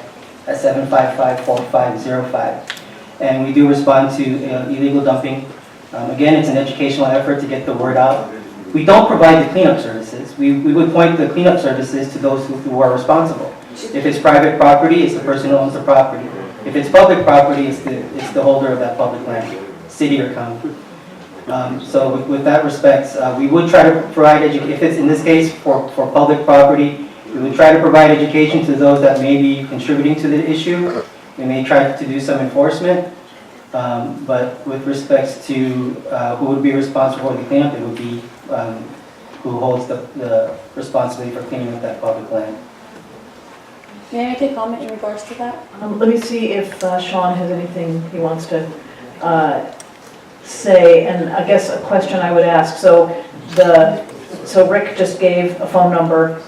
at 755-4505. And we do respond to illegal dumping. Again, it's an educational effort to get the word out. We don't provide the cleanup services. We would point the cleanup services to those who are responsible. If it's private property, it's the person who owns the property. If it's public property, it's the holder of that public land, city or county. So with that respect, we would try to provide education. If it's in this case for public property, we would try to provide education to those that may be contributing to the issue. We may try to do some enforcement. But with respect to who would be responsible for the cleanup, it would be who holds the responsibility for cleaning up that public land. May I take comment in regards to that? Let me see if Sean has anything he wants to say, and I guess a question I would ask. So Rick just gave a phone number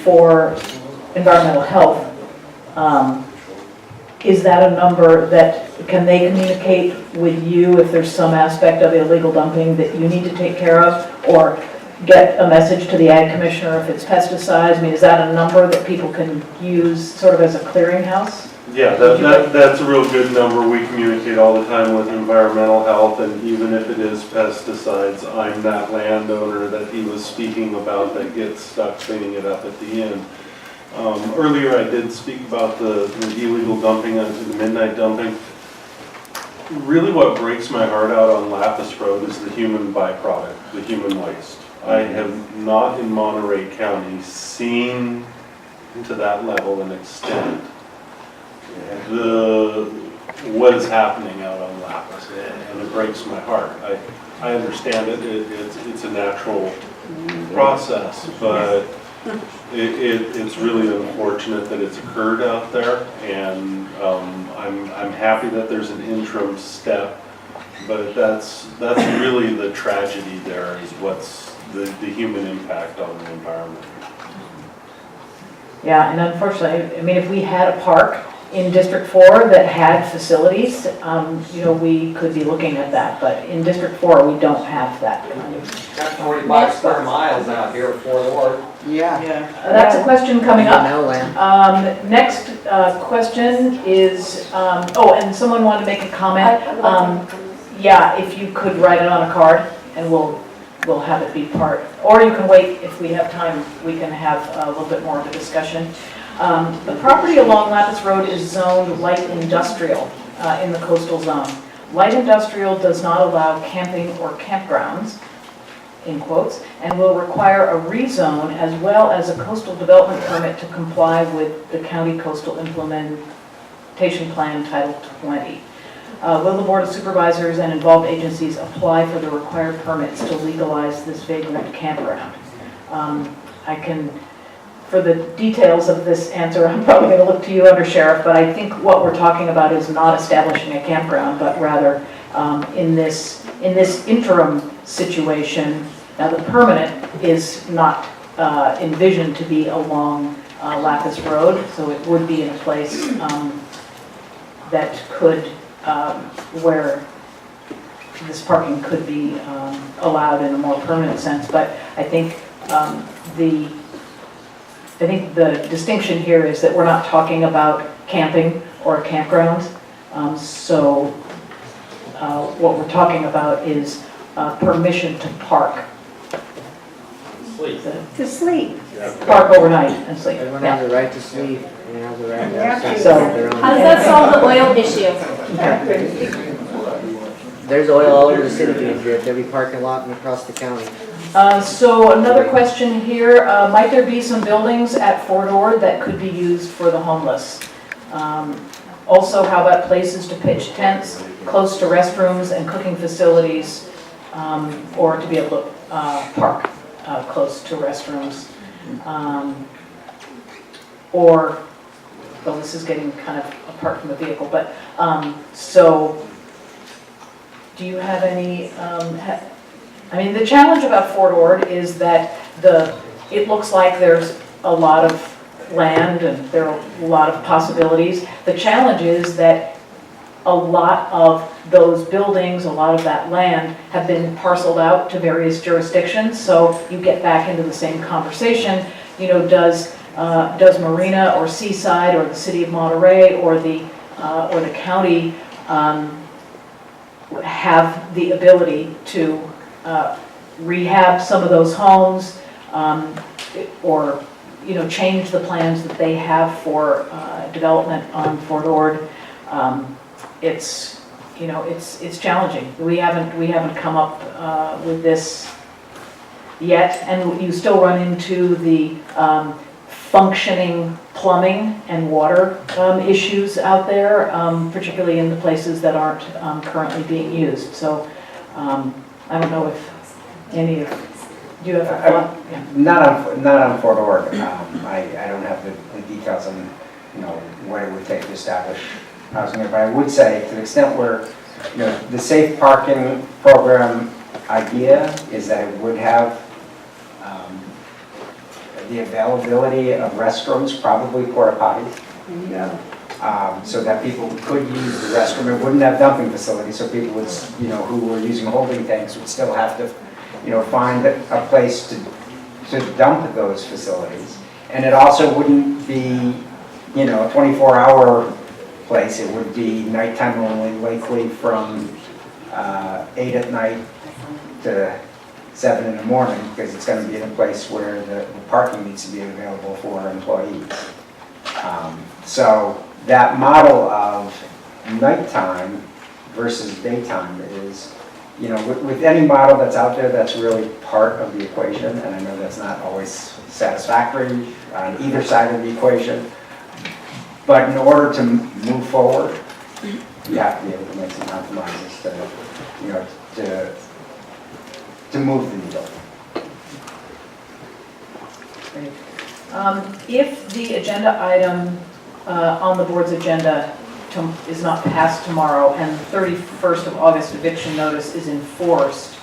for environmental health. Is that a number that, can they communicate with you if there's some aspect of illegal dumping that you need to take care of, or get a message to the ag commissioner if it's pesticides? I mean, is that a number that people can use sort of as a clearinghouse? Yeah, that's a real good number. We communicate all the time with environmental health, and even if it is pesticides, I'm that landowner that he was speaking about that gets stuck cleaning it up at the end. Earlier I did speak about the illegal dumping and the midnight dumping. Really what breaks my heart out on Lapis Road is the human byproduct, the human waste. I have not in Monterey County seen to that level and extent what is happening out on Lapis, and it breaks my heart. I understand it, it's a natural process, but it's really unfortunate that it's occurred out there, and I'm happy that there's an interim step, but that's really the tragedy there, is what's the human impact on the environment. Yeah, and unfortunately, I mean, if we had a park in District 4 that had facilities, we could be looking at that, but in District 4, we don't have that kind of. Got 45 square miles out here for the work. Yeah. That's a question coming up. No land. Next question is, and someone wanted to make a comment. Yeah, if you could write it on a card, and we'll have it be part, or you can wait, if we have time, we can have a little bit more of a discussion. The property along Lapis Road is zoned light industrial in the coastal zone. Light industrial does not allow camping or campgrounds, in quotes, and will require a rezone as well as a coastal development permit to comply with the County Coastal Implementation Plan Title 20. Will the Board of Supervisors and involved agencies apply for the required permits to legalize this vagrant campground? For the details of this answer, I'm probably going to look to you, Under Sheriff, but I think what we're talking about is not establishing a campground, but rather in this interim situation. Now, the permanent is not envisioned to be along Lapis Road, so it would be in a place that could, where this parking could be allowed in a more permanent sense, but I think the distinction here is that we're not talking about camping or campgrounds. So what we're talking about is permission to park. Sleep. To sleep. Park overnight and sleep. Everyone Yeah. has the right to sleep, and has the right to Yeah. have sex So- at their own. How does that solve the oil issue? There's oil all over the city being dripped, every parking lot and across the county. So another question here, might there be some buildings at Fort Ord that could be used for the homeless? Also, how about places to pitch tents close to restrooms and cooking facilities, or to be able to park close to restrooms? Or, well, this is getting kind of apart from the vehicle, but, so, do you have any, I mean, the challenge about Fort Ord is that it looks like there's a lot of land and there are a lot of possibilities. The challenge is that a lot of those buildings, a lot of that land have been parceled out to various jurisdictions, so you get back into the same conversation. You know, does Marina or Seaside or the city of Monterey or the county have the ability to rehab some of those homes, or, you know, change the plans that they have for development on Fort Ord? It's, you know, it's challenging. We haven't come up with this yet, and you still run into the functioning plumbing and water issues out there, particularly in the places that aren't currently being used. So I don't know if any of, do you have a thought? Yeah. Not on Fort Ord. I don't have the details on, you know, what it would take to establish housing there, but I would say, to the extent where, you know, the safe parking program idea is that it would have the availability of restrooms, probably porta potties. So that people could use the restroom. It wouldn't have dumping facilities, so people would, you know, who were using holding tanks would still have to, you know, find a place to dump those facilities. And it also wouldn't be, you know, a 24-hour place. It would be nighttime only, likely from 8 at night to 7 in the morning, because it's going to be in a place where the parking needs to be available for employees. So that model of nighttime versus daytime is, you know, with any model that's out there, that's really part of the equation, and I know that's not always satisfactory on either side of the equation. But in order to move forward, you have to be able to make some compromises to, you know, to move the needle. Great. If the agenda item on the board's agenda is not passed tomorrow and the 31st of August eviction notice is enforced,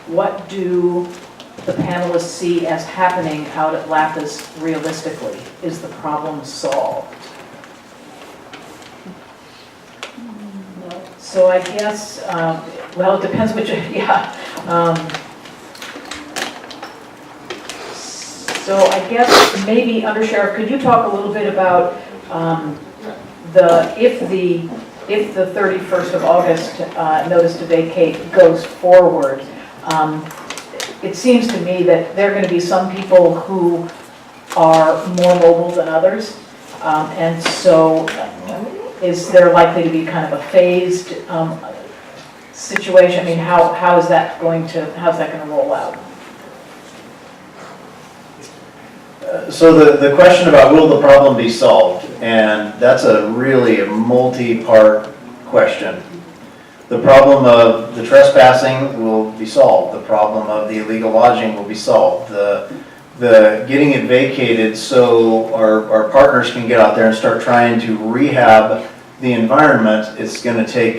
what do the panelists see as happening out at Lapis realistically? Is the problem solved? So I guess, well, it depends which, yeah. So I guess maybe, Undersheriff, could you talk a little bit about if the 31st of August notice to vacate goes forward? It seems to me that there are going to be some people who are more mobile than others, and so is there likely to be kind of a phased situation? I mean, how's that going to roll out? So the question about will the problem be solved, and that's a really multi-part question. The problem of the trespassing will be solved. The problem of the illegal lodging will be solved. The getting it vacated so our partners can get out there and start trying to rehab the environment is going to take,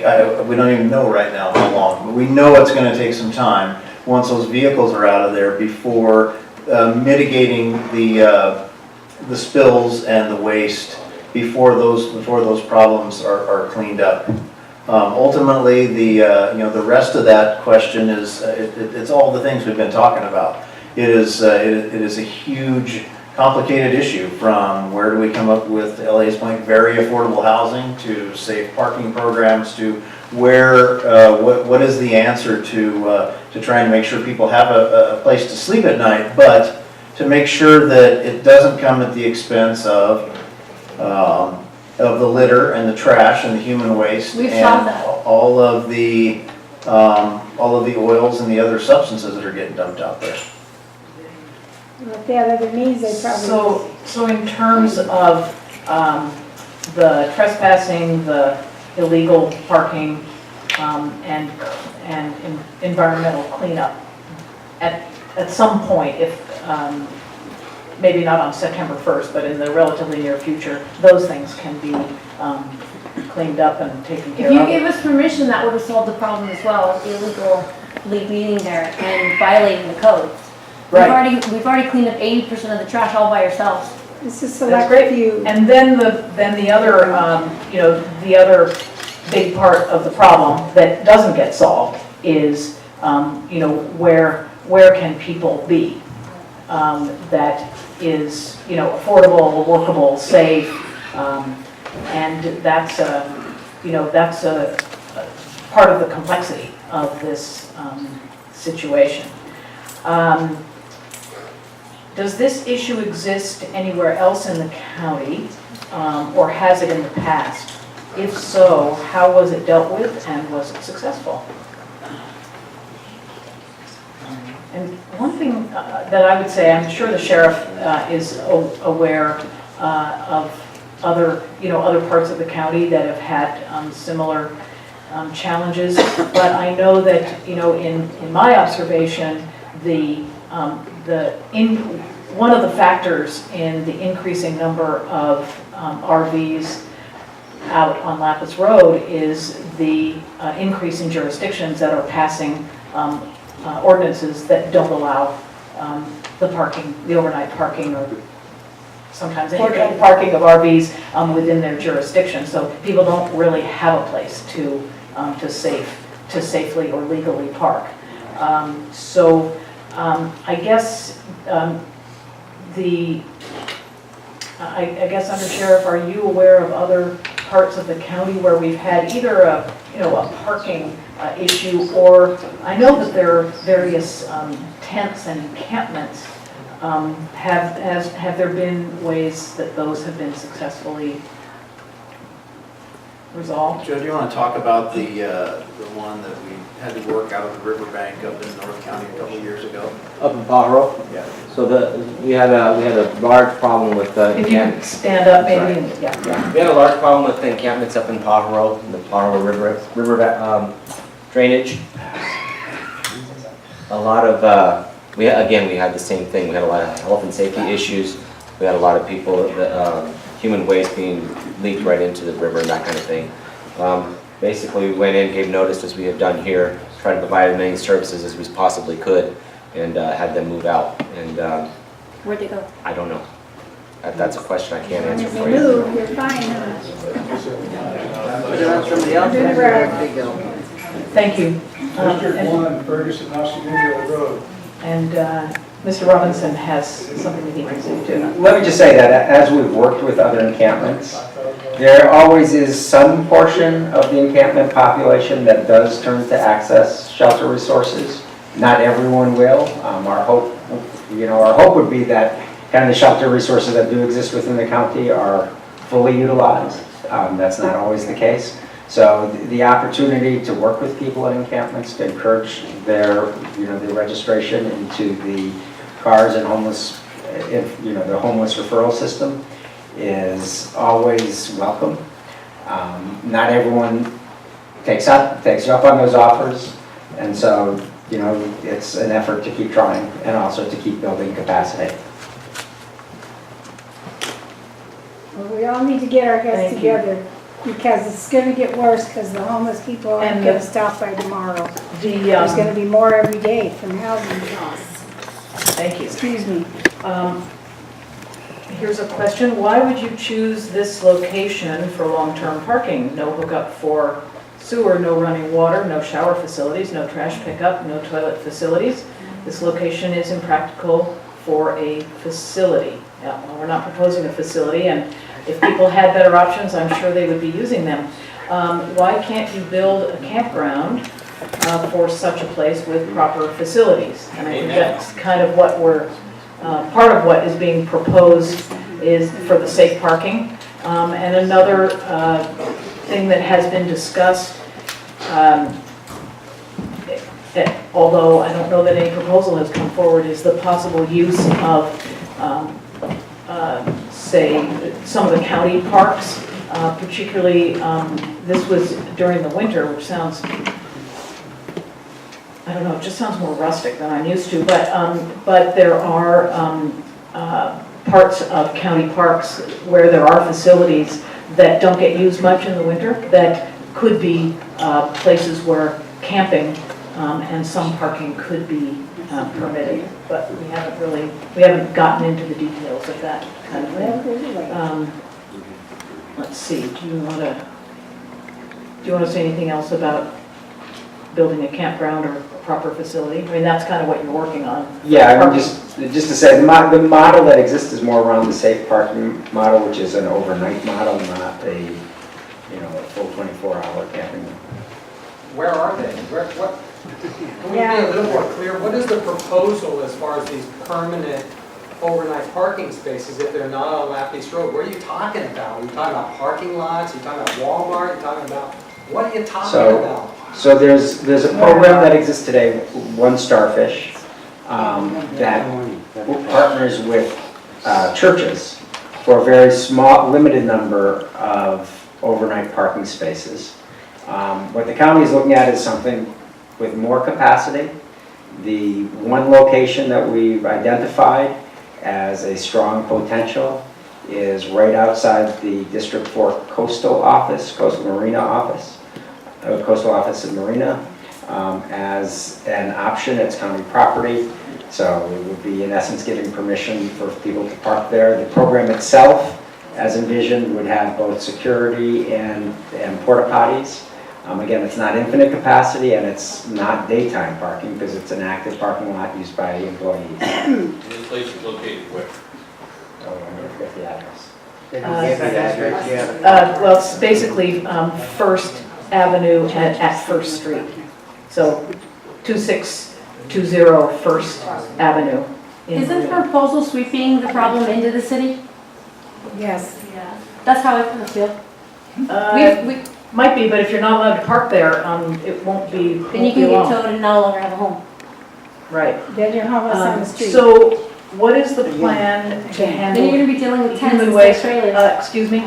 we don't even know right now how long, but we know it's going to take some time once those vehicles are out of there before mitigating the spills and the waste before those problems are cleaned up. Ultimately, the rest of that question is, it's all the things we've been talking about. It is a huge, complicated issue, from where do we come up with LA's point, very affordable housing, to safe parking programs, to where, what is the answer to trying to make sure people have a place to sleep at night, but to make sure that it doesn't come at the expense of the litter and the trash and the human waste We've and solved that. all of the oils and the other substances that are getting dumped out there. If they had other means, they probably. So in terms of the trespassing, the illegal parking, and environmental cleanup, at some point, if, maybe not on September 1st, but in the relatively near future, those things can be cleaned up and taken care If you of. gave us permission, that would have solved the problem as well, of illegally being there and violating the codes. Right. We've already cleaned up 80% of the trash all by ourselves. This is That's select great. few. And then the other, the other big part of the problem that doesn't get solved is, where can people be? That is, affordable, workable, safe, and that's a part of the complexity of this situation. Does this issue exist anywhere else in the county, or has it in the past? If so, how was it dealt with, and was it successful? And one thing that I would say, I'm sure the sheriff is aware of other parts of the county that have had similar challenges, but I know that, in my observation, one of the factors in the increasing number of RVs out on Lapis Road is the increase in jurisdictions that are passing ordinances that don't allow the overnight parking, or sometimes any parking of RVs within their jurisdiction. So people don't really have a place to safely or legally park. I guess I guess, Under Sheriff, are you aware of other parts of the county where we've had either a parking issue, or I know that there are various tents and encampments. Have there been ways that those have been successfully resolved? Joe, do you want to talk about the one that we had to work out of the riverbank up in North County a couple of years ago? Up in Pajaro? Yeah. So we had a large problem with If you can stand up, maybe. Yeah. We had a large problem with the encampments up in Pajaro, the Pajaro River drainage. A lot of we had the same thing. We had a lot of health and safety issues. We had a lot of people, human waste being leaked right into the river and that kind of thing. Basically, we went in, gave notice as we have done here, tried to provide as many services as we possibly could, and had them move out. And Where'd they go? I don't know. That's a question I can't answer If for they you. move, you're fine, huh? Thank you. District 1, Ferguson, Osceola Road. And Mr. Robinson has something that he can say too. Let me just say that as we've worked with other encampments, there always is some portion of the encampment population that does turn to access shelter resources. Not everyone will. Our hope would be that kind of the shelter resources that do exist within the county are fully utilized. That's not always the case. So the opportunity to work with people at encampments to encourage their registration into the CARS and homeless, the homeless referral system is always welcome. Not everyone takes you up on those offers, and so it's an effort to keep trying and also to keep building capacity. Well, we all need to get our heads Thank you. together, because it's gonna get worse, because the homeless people aren't And gonna stop by tomorrow. There's The, gonna be more every day from housing costs. thank you. Excuse me. Here's a question, why would you choose this location for long-term parking? No hookup for sewer, no running water, no shower facilities, no trash pickup, no toilet facilities. This location is impractical for a facility. Yeah, well, we're not proposing a facility, and if people had better options, I'm sure they would be using them. Why can't you build a campground for such a place with proper facilities? And I think that's kind of what we're, part of what is being proposed is for the safe parking. And another thing that has been discussed, although I don't know that any proposal has come forward, is the possible use of, say, some of the county parks, particularly, this was during the winter, which sounds, I don't know, it just sounds more rustic than I'm used to, but there are parts of county parks where there are facilities that don't get used much in the winter that could be places where camping and some parking could be permitted, but we haven't gotten into the details of that kind of thing. Let's see, do you want to say anything else about building a campground or a proper facility? I mean, that's kind of what you're working on. Yeah, I mean, just to say, the model that exists is more around the safe parking model, which is an overnight model, not a, a full 24-hour camping. Where are they? What? Can we be a little more clear? What is the proposal as far as these permanent overnight parking spaces if they're not on Lapis Road? What are you talking about? Are you talking about parking lots? Are you talking about Walmart? Are you talking about, what are you talking about? So there's a program that exists today, One Starfish, that partners with churches for a very small, limited number of overnight parking spaces. What the county is looking at is something with more capacity. The one location that we've identified as a strong potential is right outside the District 4 Coastal Office, Coastal Marina Office, Coastal Office in Marina, as an option. It's county property, so it would be in essence giving permission for people to park there. The program itself, as envisioned, would have both security and porta potties. Again, it's not infinite capacity and it's not daytime parking because it's an active parking lot used by employees. And this place is located where? Oh, I'm going to forget the address. Well, it's basically First Avenue at First Street. So 2620 First Avenue. Isn't the proposal sweeping the problem into the city? Yes. That's how I kind of feel. We Might be, but if you're not allowed to park there, it won't be long. Then you can get towed and no longer have a home. Right. Then you're homeless on the street. So what is the plan to handle? Then you're going to be dealing with tents human and waste? trailers. Excuse me?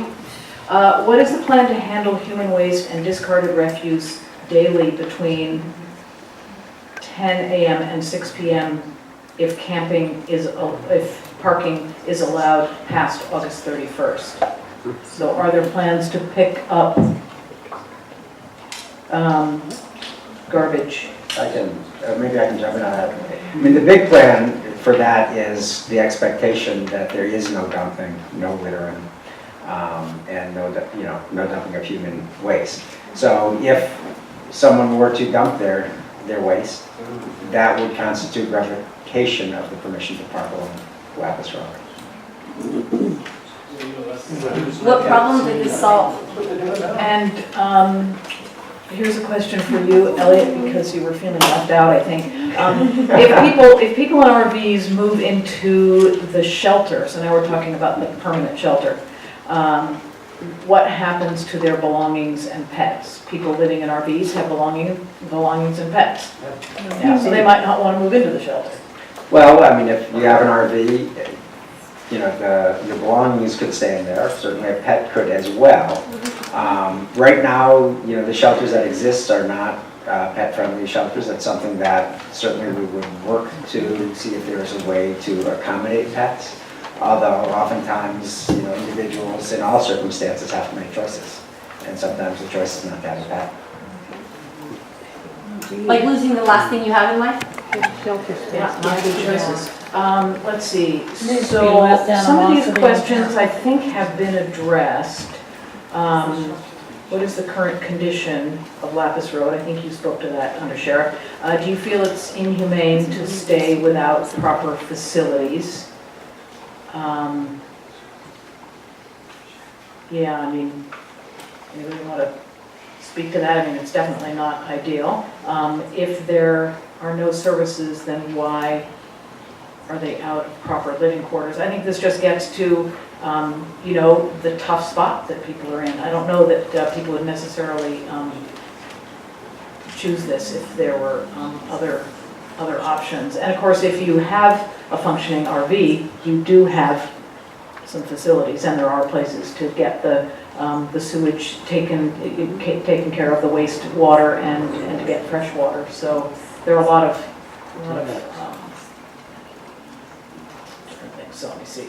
What is the plan to handle human waste and discarded refuse daily between 10 a.m. and 6 p.m. if parking is allowed past August 31st? So are there plans to pick up garbage? Maybe I can jump in on that. I mean, the big plan for that is the expectation that there is no dumping, no littering, and no dumping of human waste. So if someone were to dump their waste, that would constitute revocation of the permission to park along Lapis Road. What problem did this solve? And here's a question for you, Elliot, because you were feeling left out, I think. If people in RVs move into the shelter, so now we're talking about the permanent shelter, what happens to their belongings and pets? People living in RVs have belongings and pets. Yeah, so they might not want to move into the shelter. Well, I mean, if you have an RV, your belongings could stay in there. Certainly a pet could as well. Right now, the shelters that exist are not pet-friendly shelters. That's something that certainly we would work to see if there is a way to accommodate pets. Although oftentimes, individuals in all circumstances have to make choices. And sometimes the choice is not to have a pet. Like losing the last thing you have in life? Shelter space. Yeah, not good choices. Let's see, Maybe so left down some of on these Oxford questions Ave. I think have been addressed. What is the current condition of Lapis Road? I think you spoke to that under Sheriff. Do you feel it's inhumane to stay without proper facilities? Yeah, I mean, anybody want to speak to that? I mean, it's definitely not ideal. If there are no services, then why are they out of proper living quarters? I think this just gets to, you know, the tough spot that people are in. I don't know that people would necessarily choose this if there were other options. And of course, if you have a functioning RV, you do have some facilities, and there are places to get the sewage taken care of, the wastewater, and to get fresh water. So there are a lot of different things. So let me see.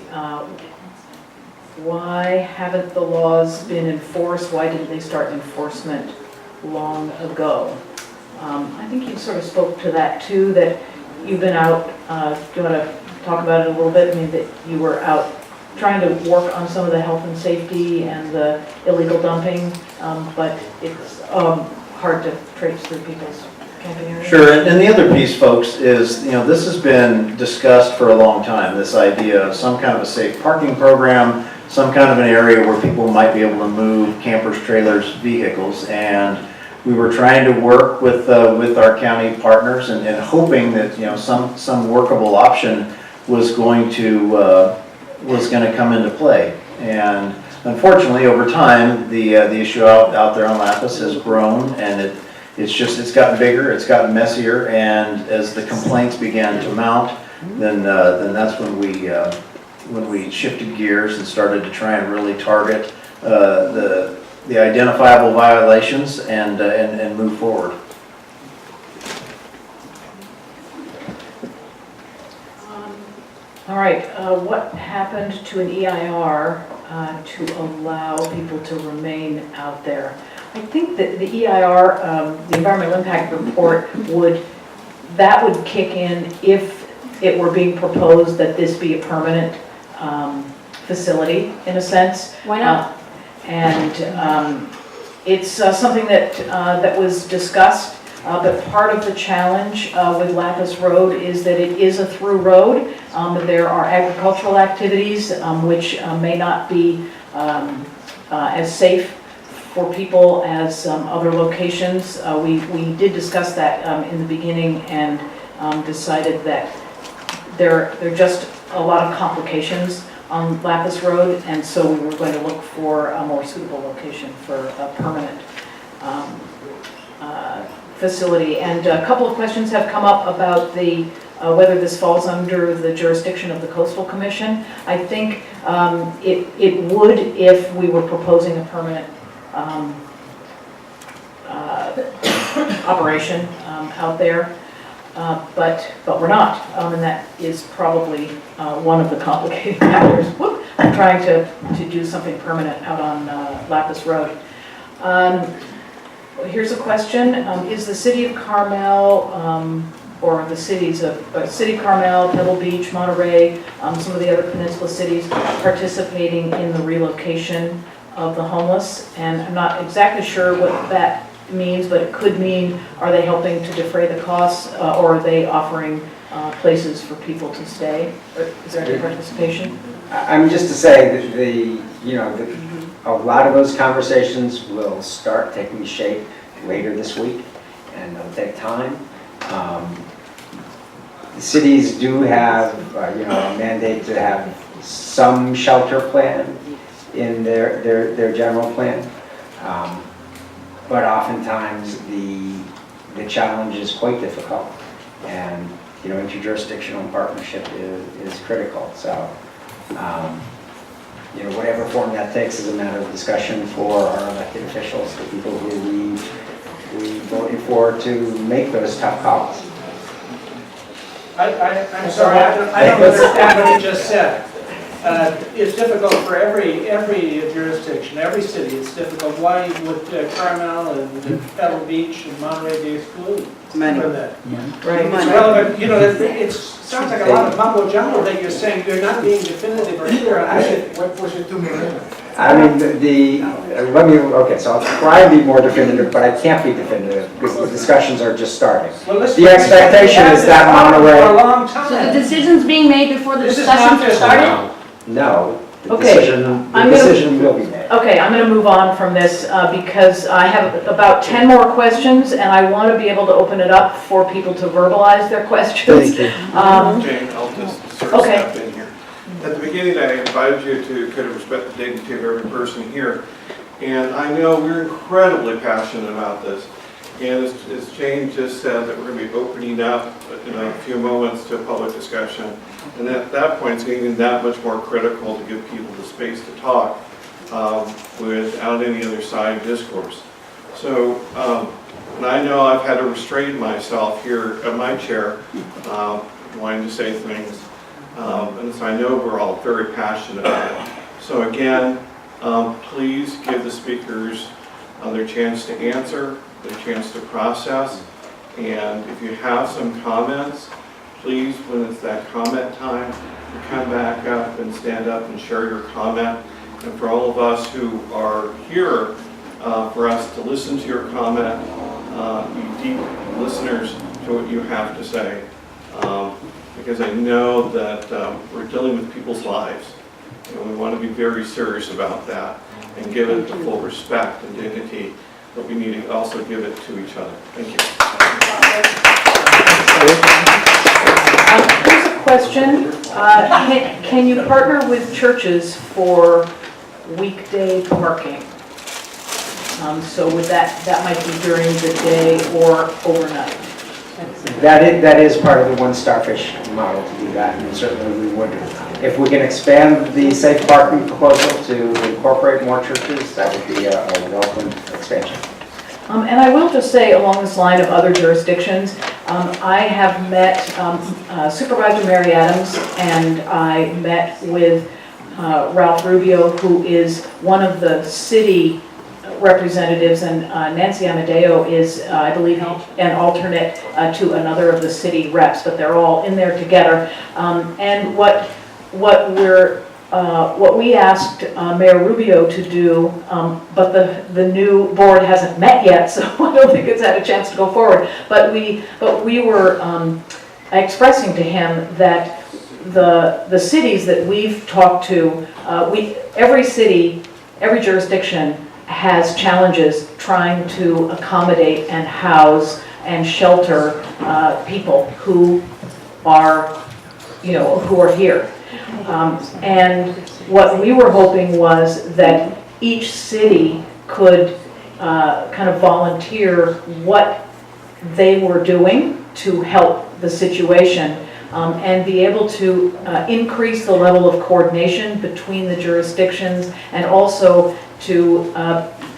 Why haven't the laws been enforced? Why didn't they start enforcement long ago? I think you sort of spoke to that too, that you've been out, do you want to talk about it a little bit? I mean, that you were out trying to work on some of the health and safety and the illegal dumping, but it's hard to trace through people's camping areas. Sure, and the other piece, folks, is, you know, this has been discussed for a long time, this idea of some kind of a safe parking program, some kind of an area where people might be able to move campers, trailers, vehicles, and we were trying to work with our county partners and hoping that, you know, some workable option was going to come into play. And unfortunately, over time, the issue out there on Lapis has grown, and it's gotten bigger, it's gotten messier, and as the complaints began to mount, then that's when we shifted gears and started to try and really target the identifiable violations and move forward. All right, what happened to an EIR to allow people to remain out there? I think that the EIR, the Environmental Impact Report, would kick in if it were being proposed that this be a permanent facility, in a sense. Why not? It's something that was discussed, but part of the challenge with Lapis Road is that it is a through road. There are agricultural activities which may not be as safe for people as other locations. We did discuss that in the beginning and decided that there are just a lot of complications on Lapis Road, and so we were going to look for a more suitable location for a permanent facility. And a couple of questions have come up about whether this falls under the jurisdiction of the Coastal Commission. I think it would if we were proposing a permanent operation out there. But we're not, and that is probably one of the complicating factors. Whoop, I'm trying to do something permanent out on Lapis Road. Here's a question: is the City of Carmel, or the cities of City of Carmel, Pebble Beach, Monterey, some of the other peninsula cities, participating in the relocation of the homeless? And I'm not exactly sure what that means, but it could mean, are they helping to defray the costs, or are they offering places for people to stay? Or is there any participation? I'm just to say that a lot of those conversations will start taking shape later this week, and it'll take time. The cities do have a mandate to have some shelter plan in their general plan. But oftentimes the challenge is quite difficult, and interjurisdictional partnership is critical. So whatever form that takes is a matter of discussion for our elected officials, the people who we voted for to make those tough calls. I'm sorry, I don't understand what you just said. It's difficult for every jurisdiction, every city, it's difficult. Why would Carmel and Pebble Beach and Monterey be excluded from that? Right. Well, you know, it sounds like a lot of mumbo jumbo that you're saying, you're not being definitive or clear on it. What push it to Marina? I mean, okay, so I'll try to be more definitive, but I can't be definitive because the discussions are just starting. Well, The expectation is that for a Monterey, long So the time. decision's being made before the This is not discussions are just started? no, the Okay, decision will be made. Okay, I'm going to move on from this because I have about 10 more questions, and I want to be able to open it up for people to verbalize their questions. Jane, I'll just sort of Okay. step in here. At the beginning, I invited you to kind of respect the dignity of every person here. And I know we're incredibly passionate about this. And as Jane just said, that we're going to be opening up in a few moments to a public discussion. And at that point, it's getting that much more critical to give people the space to talk without any other side discourse. So, and I know I've had to restrain myself here at my chair, wanting to say things. And so I know we're all very passionate about it. So again, please give the speakers their chance to answer, their chance to process. And if you have some comments, please, when it's that comment time, you come back up and stand up and share your comment. And for all of us who are here, for us to listen to your comment, be deep listeners to what you have to say. Because I know that we're dealing with people's lives, and we want to be very serious about that and give it the full respect and dignity, but we need to also give it to each other. Thank you. Here's a question. Can you partner with churches for weekday parking? So would that might be during the day or overnight? That is part of the One Starfish model to do that, and certainly we would. If we can expand the safe parking proposal to incorporate more churches, that would be a welcome expansion. And I will just say along this line of other jurisdictions, I have met Supervisor Mary Adams, and I met with Ralph Rubio, who is one of the city representatives, and Nancy Amadeo is, I believe, an alternate to another of the city reps, but they're all in there together. And what we asked Mayor Rubio to do, but the new board hasn't met yet, so I don't think it's had a chance to go forward. But we were expressing to him that the cities that we've talked to, every city, every jurisdiction has challenges trying to accommodate and house and shelter people who are here. And what we were hoping was that each city could kind of volunteer what they were doing to help the situation, and be able to increase the level of coordination between the jurisdictions, and also to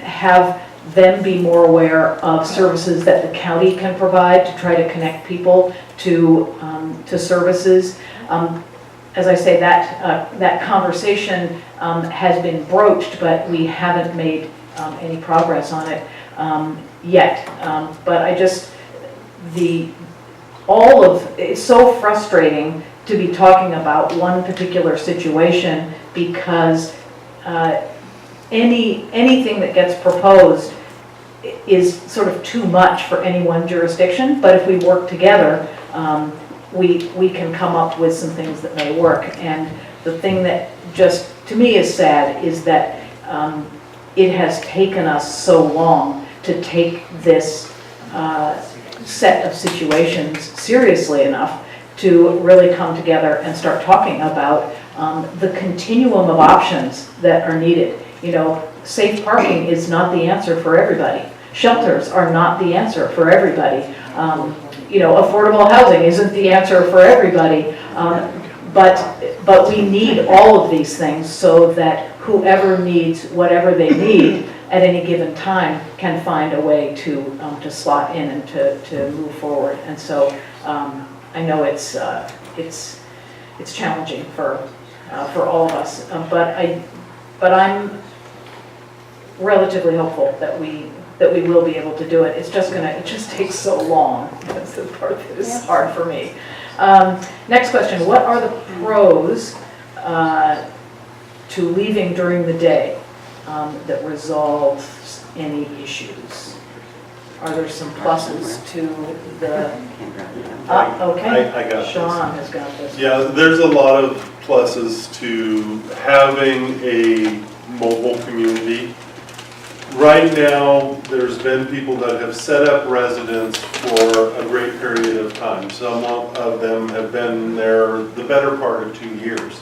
have them be more aware of services that the county can provide to try to connect people to services. As I say, that conversation has been broached, but we haven't made any progress on it yet. But I just, it's so frustrating to be talking about one particular situation, because anything that gets proposed is sort of too much for any one jurisdiction. But if we work together, we can come up with some things that may work. And the thing that just, to me, is sad is that it has taken us so long to take this set of situations seriously enough to really come together and start talking about the continuum of options that are needed. You know, safe parking is not the answer for everybody. Shelters are not the answer for everybody. Affordable housing isn't the answer for everybody. But we need all of these things so that whoever needs whatever they need at any given time can find a way to slot in and to move forward. And so I know it's challenging for for all of us. But I'm relatively hopeful that we will be able to do it. It just takes so long. That's the part that is hard for me. Next question, what are the pros to leaving during the day that resolves any issues? Are there some pluses to the, okay, I got this. Sean has got this. Yeah, there's a lot of pluses to having a mobile community. Right now, there's been people that have set up residence for a great period of time. Some of them have been there the better part of 2 years.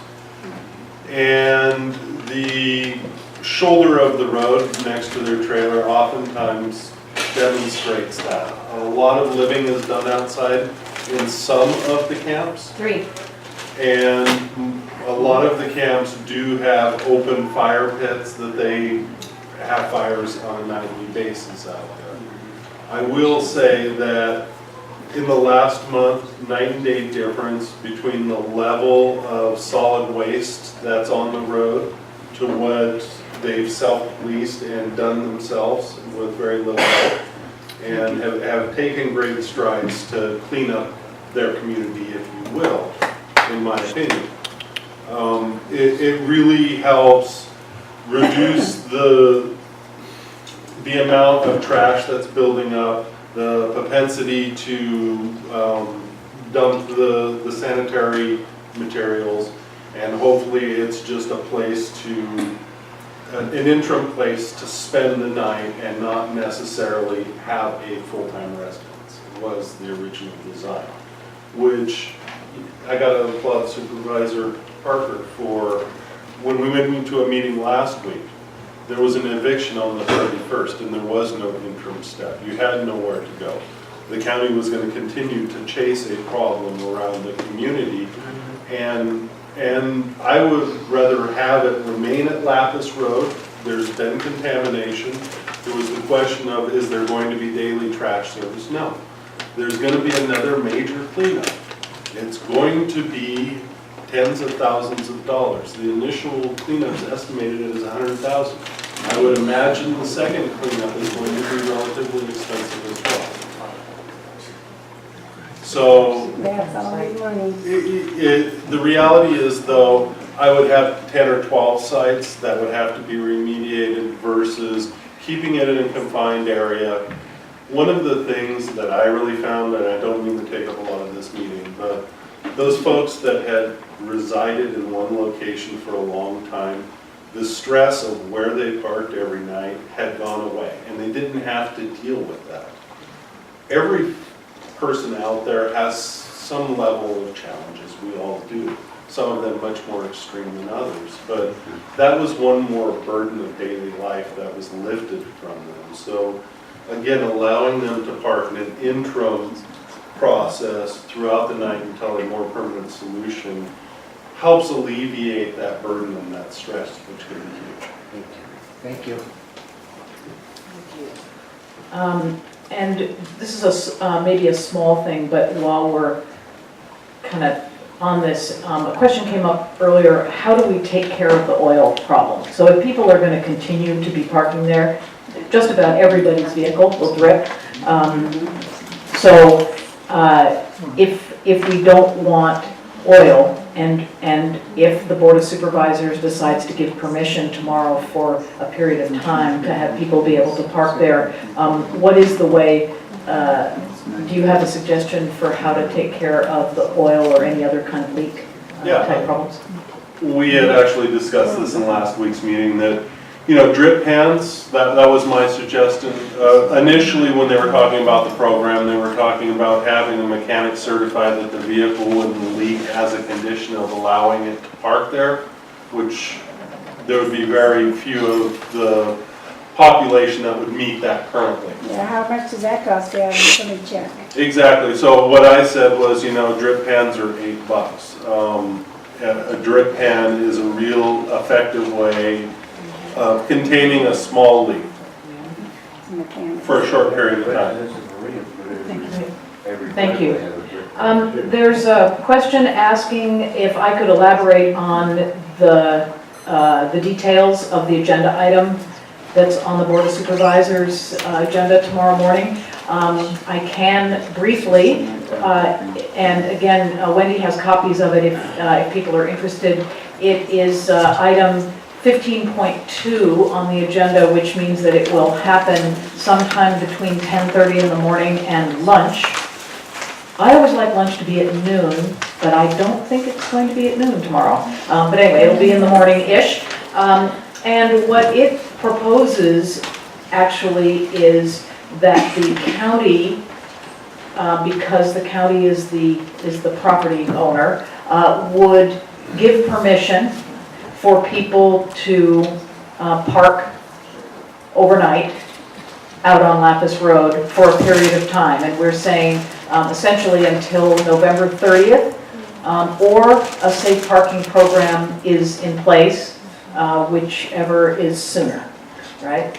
And the shoulder of the road next to their trailer oftentimes demonstrates that. A lot of living is done outside in some of the camps. 3. And a lot of the camps do have open fire pits that they have fires on a nightly basis out there. I will say that in the last month, night and day difference between the level of solid waste that's on the road to what they've self-policed and done themselves with very little help, and have taken great strides to clean up their community, if you will, in my opinion. It really helps reduce the amount of trash that's building up, the propensity to dump the sanitary materials, and hopefully it's just a place an interim place to spend the night and not necessarily have a full-time residence. It was the original design, which I got to applaud Supervisor Parker for. When we went into a meeting last week, there was an eviction on the 31st and there was no interim step. You had nowhere to go. The county was going to continue to chase a problem around the community, and I would rather have it remain at Lapis Road. There's been contamination. There was the question of, is there going to be daily trash service? No. There's going to be another major cleanup. It's going to be tens of thousands of dollars. The initial cleanup is estimated at $100,000. I would imagine the second cleanup is going to be relatively expensive as well. So That's all the money. the reality is, though, I would have 10 or 12 sites that would have to be remediated versus keeping it in a confined area. One of the things that I really found, and I don't mean to take up a lot of this meeting, but those folks that had resided in one location for a long time, the stress of where they parked every night had gone away, and they didn't have to deal with that. Every person out there has some level of challenges, we all do. Some of them much more extreme than others, but that was one more burden of daily life that was lifted from them. So again, allowing them to park in an interim process throughout the night until a more permanent solution helps alleviate that burden and that stress, which can be huge. Thank you. And this is maybe a small thing, but while we're kind of on this, a question came up earlier, how do we take care of the oil problem? So if people are going to continue to be parking there, just about everybody's vehicle will drip. So if we don't want oil, and if the Board of Supervisors decides to give permission tomorrow for a period of time to have people be able to park there, what is the way, do you have a suggestion for how to take care of the oil or any other kind of leak type problems? We had actually discussed this in last week's meeting that, drip pans, that was my suggestion. Initially, when they were talking about the program, they were talking about having a mechanic certify that the vehicle wouldn't leak as a condition of allowing it to park there, which there would be very few of the population that would meet that currently. Yeah, how much does that cost to have somebody check? Exactly. So what I said was, drip pans are $8. A drip pan is a real effective way of containing a small leak for a short period of time. Thank you. There's a question asking if I could elaborate on the details of the agenda item that's on the Board of Supervisors agenda tomorrow morning. I can briefly, and again, Wendy has copies of it if people are interested. It is item 15.2 on the agenda, which means that it will happen sometime between 10:30 in the morning and lunch. I always like lunch to be at noon, but I don't think it's going to be at noon tomorrow. But anyway, it'll be in the morning-ish. And what it proposes actually is that the county, because the county is the property owner, would give permission for people to park overnight out on Lapis Road for a period of time. And we're saying essentially until November 30th, or a safe parking program is in place, whichever is sooner, right?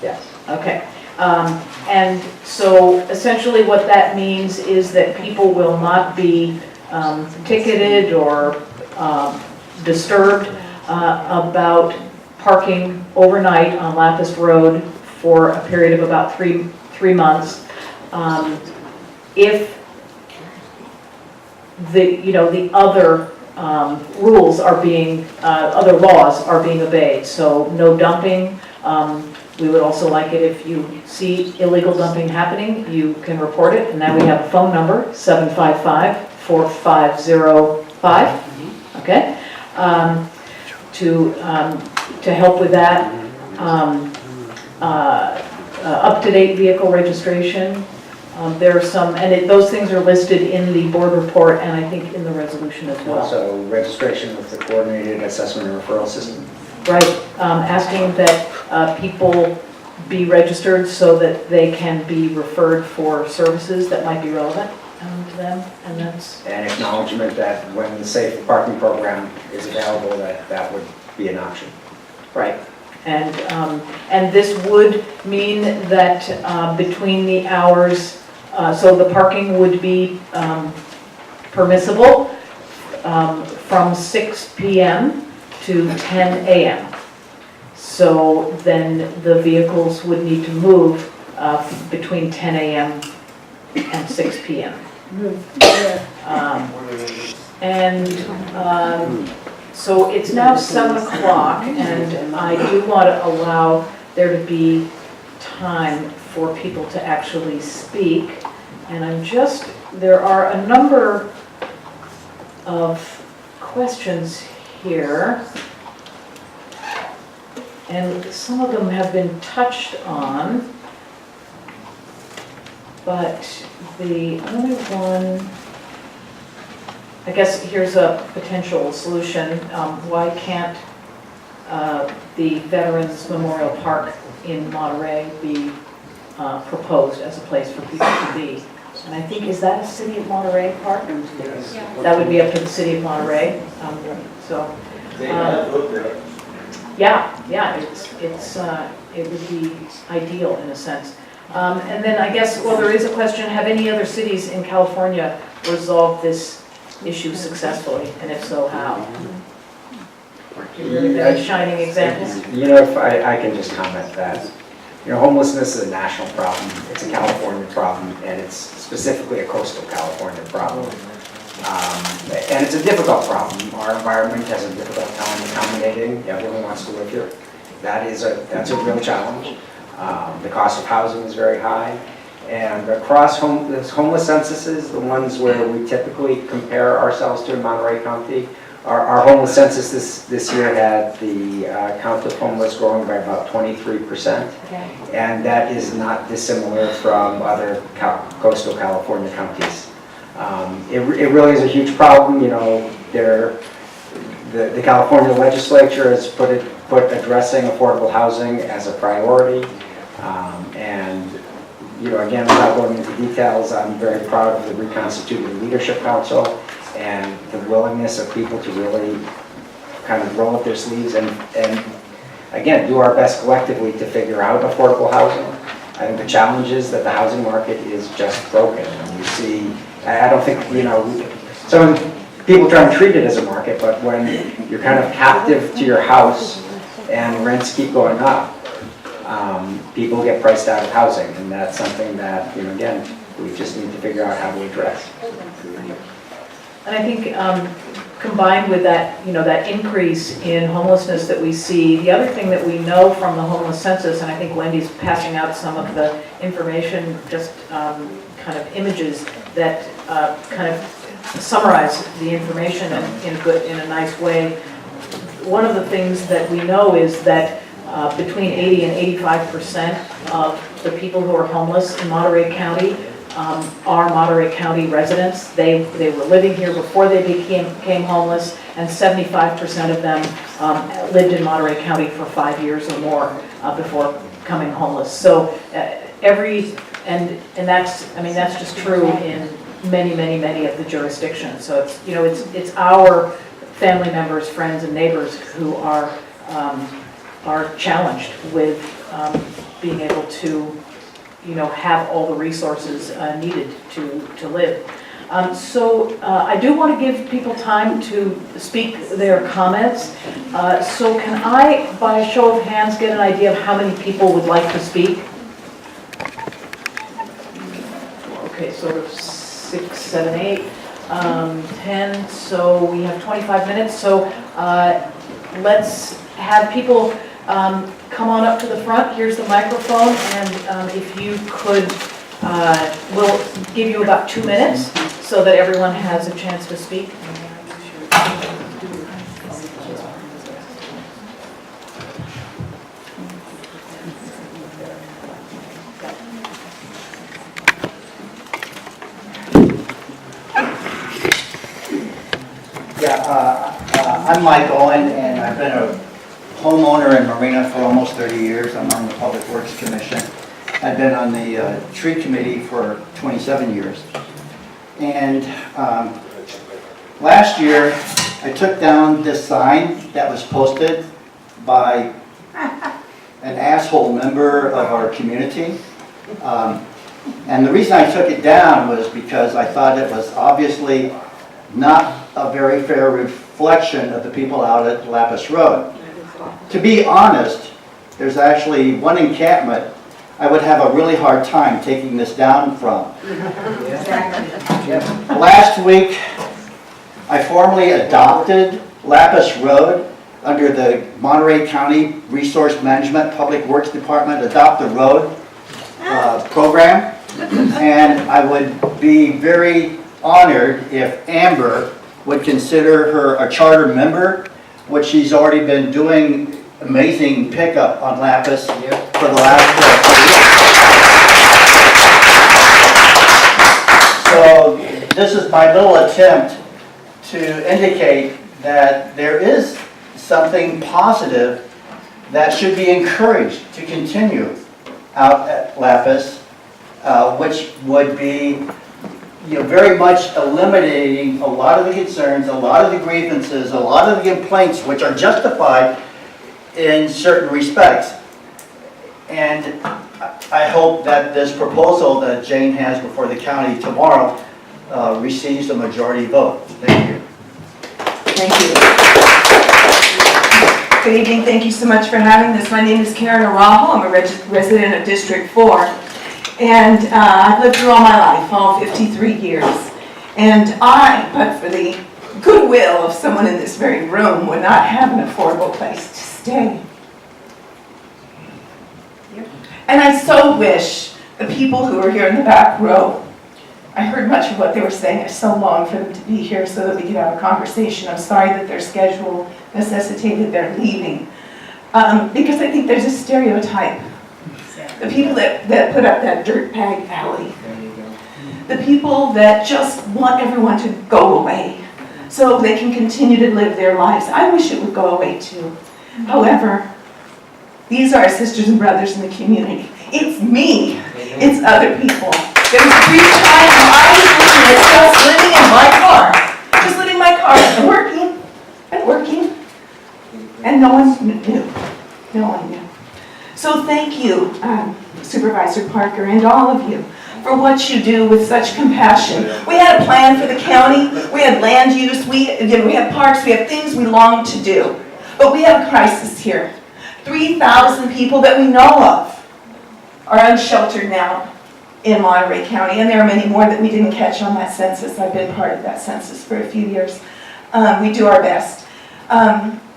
Yes. Okay. And so essentially what that means is that people will not be ticketed or disturbed about parking overnight on Lapis Road for a period of about three months. If the other rules are being, other laws are being obeyed, so no dumping. We would also like it if you see illegal dumping happening, you can report it, and now we have a phone number, 755-4505, okay? To help with that. Up-to-date vehicle registration. There are some, and those things are listed in the board report and I think in the resolution as well. Also, registration with the coordinated assessment and referral system. Right, asking that people be registered so that they can be referred for services that might be relevant to them, and that's... And acknowledgement that when the safe parking program is available, that would be an option. Right. And this would mean that between the hours, so the parking would be permissible from 6 p.m. to 10 a.m. So then the vehicles would need to move between 10 a.m. and 6 p.m. So it's now 7 o'clock, and I do want to allow there to be time for people to actually speak. And there are a number of questions here, and some of them have been touched on, but the only one, I guess here's a potential solution. Why can't the Veterans Memorial Park in Monterey be proposed as a place for people to be? And I think, is that a City of Monterey park? Yeah. That would be up to the City of Monterey. Yeah, it would be ideal in a sense. And then I guess, well, there is a question, have any other cities in California resolved this issue successfully, and if so, how? Any shining examples? If I can just comment that, homelessness is a national problem, it's a California problem, and it's specifically a coastal California problem. And it's a difficult problem. Our environment has a difficult time accommodating everyone wants to live here. That's a real challenge. The cost of housing is very high. And across homeless censuses, the ones where we typically compare ourselves to in Monterey County, our homeless census this year had the count of homeless growing by about 23%. Okay. And that is not dissimilar from other coastal California counties. It really is a huge problem. The California legislature has put addressing affordable housing as a priority. Again, without going into details, I'm very proud of the reconstituted Leadership Council and the willingness of people to really kind of roll up their sleeves and again, do our best collectively to figure out affordable housing. I think the challenge is that the housing market is just broken. And you see I don't think, some people try and treat it as a market, but when you're kind of captive to your house and rents keep going up, people get priced out of housing, and that's something that, again, we just need to figure out how to address. And I think combined with that, that increase in homelessness that we see, the other thing that we know from the homeless census, and I think Wendy's passing out some of the information, just kind of images that kind of summarize the information in a nice way. One of the things that we know is that between 80 and 85% of the people who are homeless in Monterey County are Monterey County residents. They were living here before they became homeless, and 75% of them lived in Monterey County for 5 years or more before becoming homeless. So that's just true in many of the jurisdictions. So it's our family members, friends, and neighbors who are challenged with being able to have all the resources needed to live. So I do want to give people time to speak their comments. So can I, by a show of hands, get an idea of how many people would like to speak? Okay, sort of 6, 7, 8, 10, so we have 25 minutes. So let's have people come on up to the front. Here's the microphone, and if you could, we'll give you about 2 minutes so that everyone has a chance to speak. I'm Mike Owen, and I've been a homeowner in Marina for almost 30 years. I'm on the Public Works Commission. I've been on the tree committee for 27 years. And last year, I took down this sign that was posted by an asshole member of our community. And the reason I took it down was because I thought it was obviously not a very fair reflection of the people out at Lapis Road. To be honest, there's actually one encampment I would have a really hard time taking this down from. Last week, I formally adopted Lapis Road under the Monterey County Resource Management Public Works Department Adopt the Road program. And I would be very honored if Amber would consider her a charter member, which she's already been doing amazing pickup on Lapis for the last 2 years. So this is my little attempt to indicate that there is something positive that should be encouraged to continue out at Lapis, which would be very much eliminating a lot of the concerns, a lot of the grievances, a lot of the complaints, which are justified in certain respects. And I hope that this proposal that Jane has before the county tomorrow receives a majority vote. Thank you. Thank you. Good evening. Thank you so much for having this. My name is Karen Araujo. I'm a resident of District 4. And I've lived through all my life, all 53 years. And I, but for the goodwill of someone in this very room, would not have an affordable place to stay. And I so wish the people who are here in the back row, I heard much of what they were saying. I so long for them to be here so that we could have a conversation. I'm sorry that their schedule necessitated their leaving. Because I think there's a stereotype. The people that put up that dirtbag alley. The people that just want everyone to go away so they can continue to live their lives. I wish it would go away too. However, these are our sisters and brothers in the community. It's me. It's other people. There was a brief time when I was looking at just living in my car. Just living in my car and working. And no one knew. No one knew. So thank you, Supervisor Parker, and all of you for what you do with such compassion. We had a plan for the county, we had land use, we have parks, we have things we long to do. But we have a crisis here. 3,000 people that we know of are unsheltered now in Monterey County, and there are many more that we didn't catch on that census. I've been part of that census for a few years. We do our best.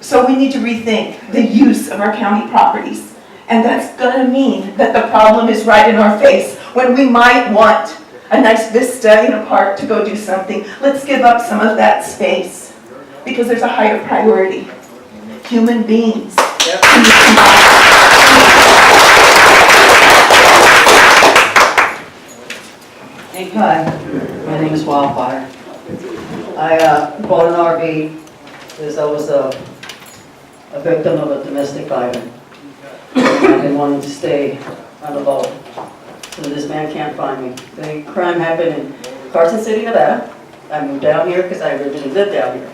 So we need to rethink the use of our county properties. And that's going to mean that the problem is right in our face when we might want a nice vista in a park to go do something. Let's give up some of that space because there's a higher priority. Human beings. Hi, my name is Wildfire. I bought an RV because I was a victim of a domestic violence. I've been wanting to stay on the boat, so this man can't find me. The crime happened in Carson City, Nevada. I moved down here because I originally lived down here.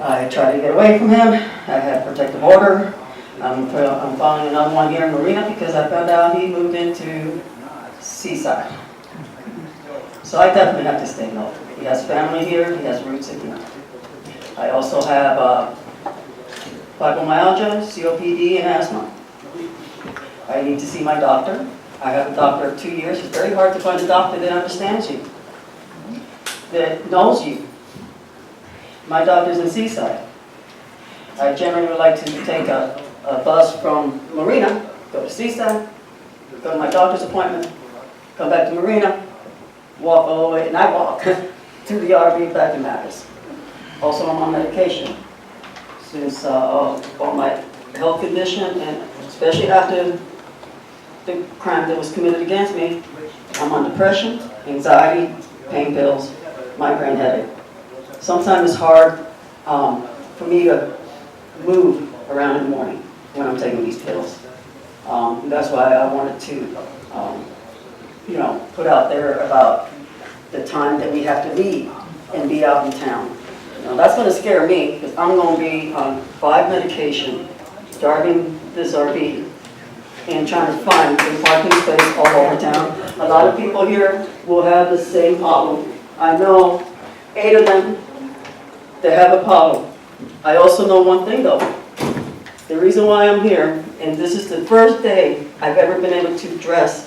I tried to get away from him. I had protective order. I'm filing another one here in Marina because I found out he moved into Seaside. So I definitely have to stay local. He has family here, he has roots in here. I also have fibromyalgia, COPD, and asthma. I need to see my doctor. I have a doctor of 2 years. It's very hard to find a doctor that understands you, that knows you. My doctor's in Seaside. I generally would like to take a bus from Marina, go to Seaside, go to my doctor's appointment, come back to Marina, walk all the way, and I walk to the RV back in Memphis. Also, I'm on medication since all my health condition, and especially after the crime that was committed against me, I'm on depression, anxiety, pain pills, migraine headache. Sometimes it's hard for me to move around in the morning when I'm taking these pills. That's why I wanted to put out there about the time that we have to leave and be out in town. That's going to scare me because I'm going to be on 5 medication, driving this RV, and trying to find a parking space all over town. A lot of people here will have the same problem. I know 8 of them that have a problem. I also know one thing though. The reason why I'm here, and this is the first day I've ever been able to dress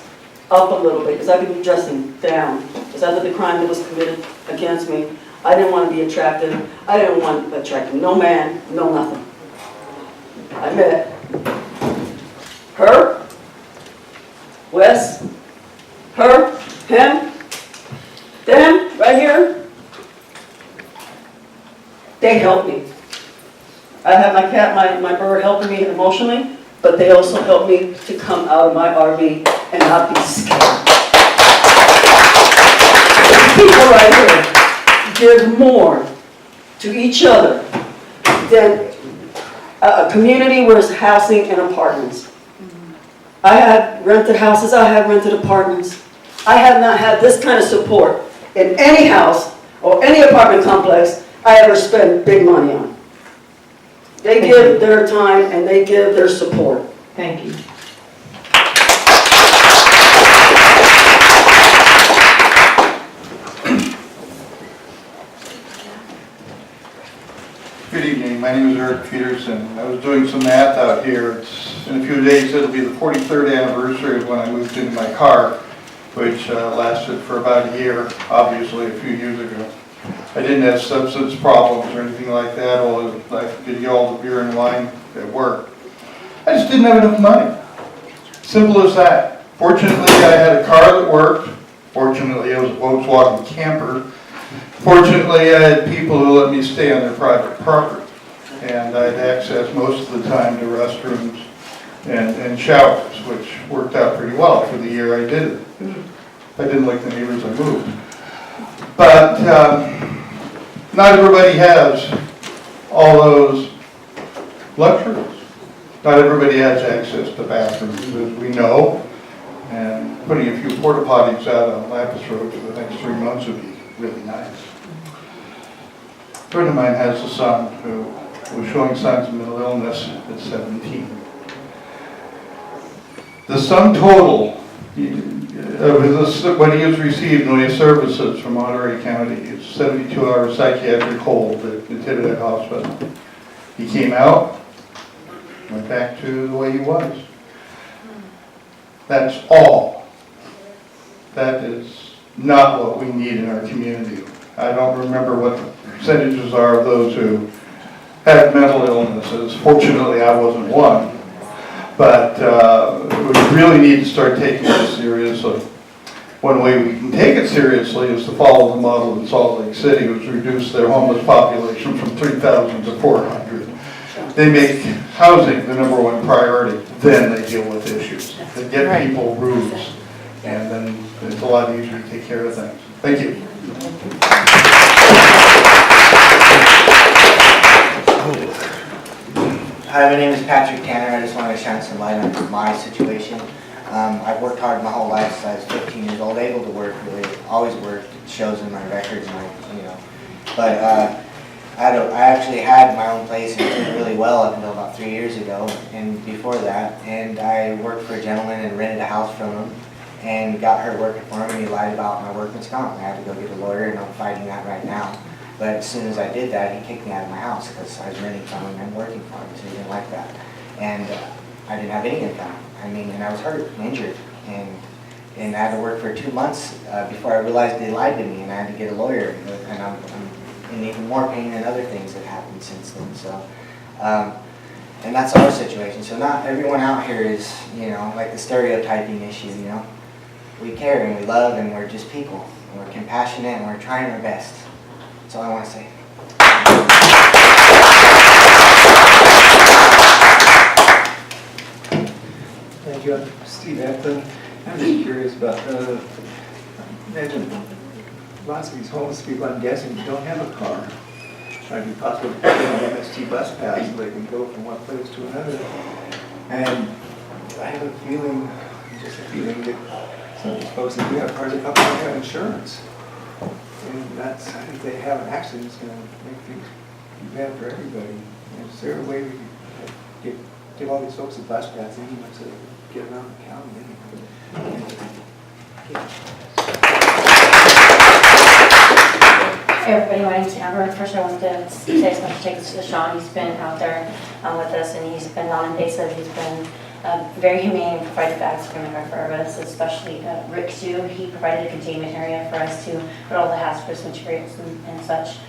up a little bit, because I've been dressing down. Because after the crime that was committed against me, I didn't want to be attractive. I didn't want to attract no man, no nothing. I met her, Wes, her, him, them, right here. They helped me. I have my cat, my bird helping me emotionally, but they also helped me to come out of my RV and not be scared. People right here give more to each other than a community where it's housing and apartments. I have rented houses, I have rented apartments. I have not had this kind of support in any house or any apartment complex I ever spent big money on. They give their time and they give their support. Thank you. Good evening, my name is Eric Peterson. I was doing some math out here. In a few days it'll be the 43rd anniversary of when I moved into my car, which lasted for about a year, obviously a few years ago. I didn't have substance problems or anything like that, although I could get all the beer and wine at work. I just didn't have enough money. Simple as that. Fortunately, I had a car that worked. Fortunately, I was a Volkswagen camper. Fortunately, I had people who let me stay on their private property. And I had access most of the time to restrooms and showers, which worked out pretty well for the year I did it. I didn't like the neighbors I moved. But not everybody has all those luxuries. Not everybody has access to bathrooms, as we know. And putting a few porta potties out on Lapis Road for the next 3 months would be really nice. A friend of mine has a son who was showing signs of mental illness at 17. The sum total when he was received no services from Monterey County, it's 72-hour psychiatric hold at the Tivitat Hospital. He came out, went back to the way he was. That's all. That is not what we need in our community. I don't remember what the percentages are of those who had mental illnesses. Fortunately, I wasn't one. But we really need to start taking this seriously. One way we can take it seriously is to follow the model in Salt Lake City, which reduced their homeless population from 3,000 to 400. They make housing the #1 priority, then they deal with issues. They get people roofs, and then it's a lot easier to take care of things. Thank you. Hi, my name is Patrick Tanner. I just wanted to shine some light on my situation. I've worked hard my whole life since I was 15 years old, able to work, really, always worked. It shows in my records, But I actually had my own place and did really well up until about 3 years ago, and before that. And I worked for a gentleman and rented a house from him, and got her working for him, and he lied about my workman's comp. I had to go get a lawyer, and I'm fighting that right now. But as soon as I did that, he kicked me out of my house because I was renting from him and working for him, so he didn't like that. And I didn't have any income. And I was hurt and injured. And I had to work for 2 months before I realized they lied to me, and I had to get a lawyer. And I'm in even more pain than other things that happened since then. So, and that's our situation. So not everyone out here is, like the stereotyping issue, We care and we love and we're just people. And we're compassionate and we're trying our best. That's all I want to say. Thank you. I'm Steve Ethan. I'm just curious about, imagine lots of these homeless people, I'm guessing, don't have a car. Might be possible to put them on MST bus pass so they can go from one place to another. And I have a feeling, just a feeling that some of these folks that do have cars, they probably don't have insurance. And that's, if they have an accident, it's going to make things bad for everybody. Is there a way we could give all these folks a bus pass anyway so they can get around the county anyway? Hey everybody, my name's Amber. First I wanted to say a special thanks to Sean. He's been out there with us, and he's been non-invasive. He's been very humane and provided bags for us, especially Rick too. He provided a containment area for us to put all the hazardous materials and such.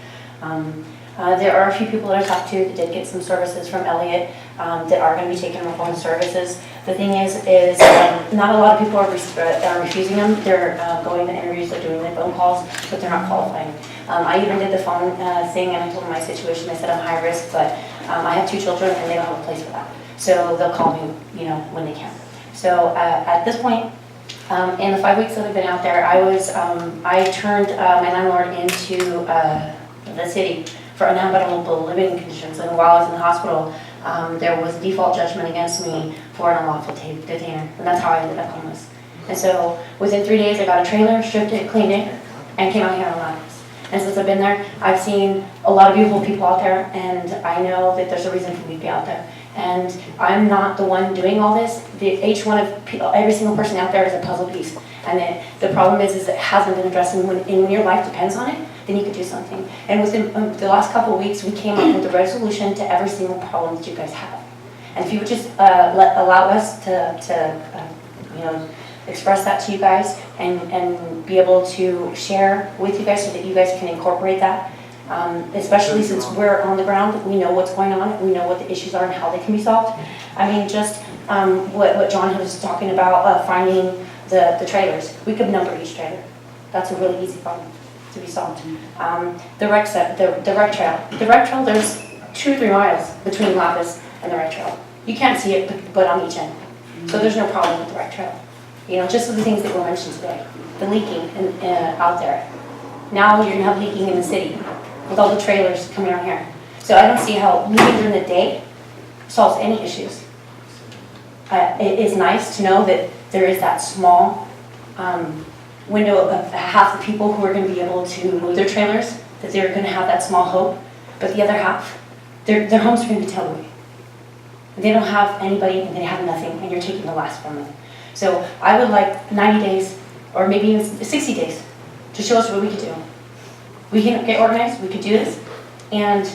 There are a few people that I talked to that did get some services from Elliott that are going to be taking up on services. The thing is not a lot of people are refusing them. They're going to interviews, they're doing their phone calls, but they're not qualifying. I even did the phone thing, and I told them my situation. I said I'm high risk, but I have 2 children and they don't have a place for that. So they'll call me, when they can. So at this point, in the 5 weeks that I've been out there, I turned my landlord into the city for unhabitable living conditions. And while I was in the hospital, there was a default judgment against me for an unlawful detainer. And that's how I ended up homeless. And so within 3 days, I got a trailer, stripped it, cleaned it, and came out here on Lapis. And since I've been there, I've seen a lot of beautiful people out there, and I know that there's a reason for me to be out there. And I'm not the one doing all this. Each one of every single person out there is a puzzle piece. And the problem is it hasn't been addressed. And when your life depends on it, then you could do something. And within the last couple of weeks, we came up with a resolution to every single problem that you guys have. And if you would just allow us to express that to you guys and be able to share with you guys so that you guys can incorporate that. Especially since we're on the ground, we know what's going on, we know what the issues are and how they can be solved. I mean, just what John was talking about, finding the trailers. We could number each trailer. That's a really easy problem to be solved. The rec trail. The rec trail, there's 2 or 3 miles between Lapis and the rec trail. You can't see it, but on each end. So there's no problem with the rec trail. Just the things that were mentioned today. The leaking out there. Now you're gonna have leaking in the city with all the trailers coming out here. So I don't see how leaving during the day solves any issues. It is nice to know that there is that small window of half the people who are going to be able to move their trailers, that they're going to have that small hope, but the other half, their homes are going to be towed away. They don't have anybody and they have nothing, and you're taking the last from them. So I would like 90 days or maybe even 60 days, to show us what we could do. We can get organized, we could do this, and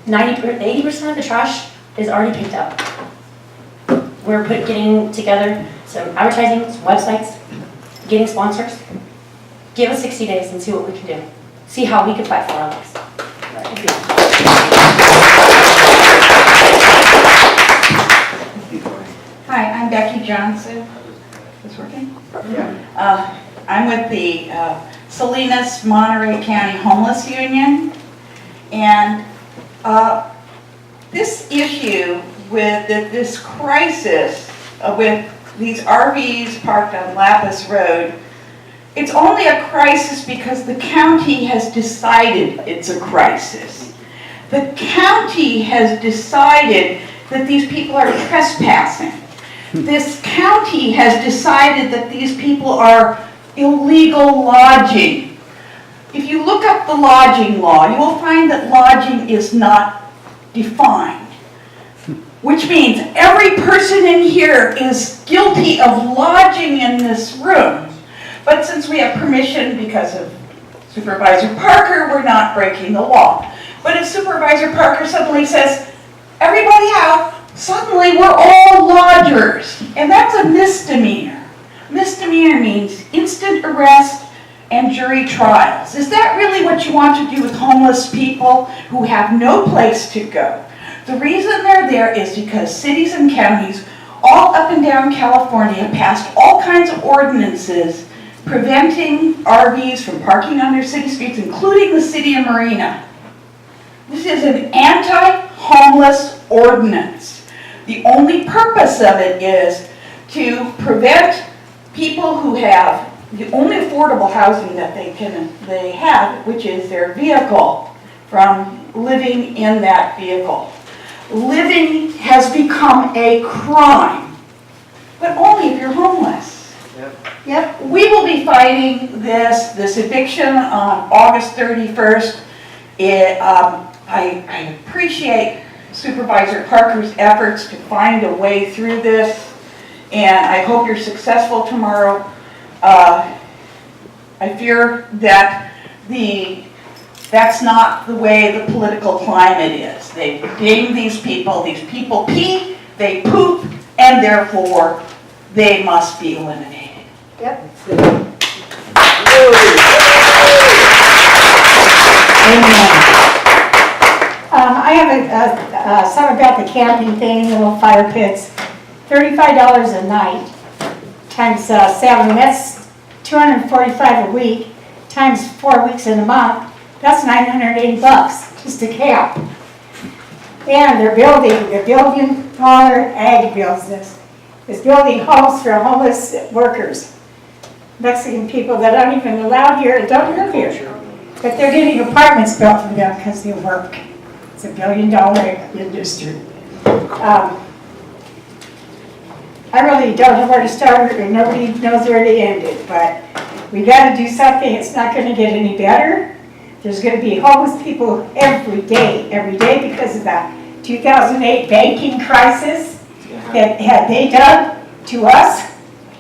80% of the trash is already picked up. We're getting together some advertising, some websites, getting sponsors. Give us 60 days and see what we can do. See how we can fight for our lives. Hi, I'm Becky Johnson. Is this working? Yeah. I'm with the Salinas Monterey County Homeless Union. And this issue with this crisis with these RVs parked on Lapis Road, it's only a crisis because the county has decided it's a crisis. The county has decided that these people are trespassing. This county has decided that these people are illegal lodging. If you look up the lodging law, you will find that lodging is not defined, which means every person in here is guilty of lodging in this room. But since we have permission because of Supervisor Parker, we're not breaking the law. But if Supervisor Parker suddenly says, everybody out, suddenly we're all lodgers. And that's a misdemeanor. Misdemeanor means instant arrest and jury trials. Is that really what you want to do with homeless people who have no place to go? The reason they're there is because cities and counties all up and down California passed all kinds of ordinances preventing RVs from parking on their city streets, including the city of Marina. This is an anti-homeless ordinance. The only purpose of it is to prevent people who have the only affordable housing that they have, which is their vehicle, from living in that vehicle. Living has become a crime, but only if you're homeless. Yep. We will be fighting this eviction on August 31st. I appreciate Supervisor Parker's efforts to find a way through this, and I hope you're successful tomorrow. I fear that that's not the way the political climate is. They name these people pee, they poop, and therefore they must be eliminated. Yep. I have some about the camping thing, little fire pits. $35 a night times 7, that's $245 a week, times 4 weeks in a month, that's $980 just to camp. And they're building, Ag builds this, is building homes for homeless workers. Mexican people that aren't even allowed here and don't live here. But they're getting apartments built for them because they work. It's $1 billion industry. I really don't know where to start, and nobody knows where to end it, but we got to do something. It's not going to get any better. There's going to be homeless people every day because of that 2008 banking crisis that had they done to us.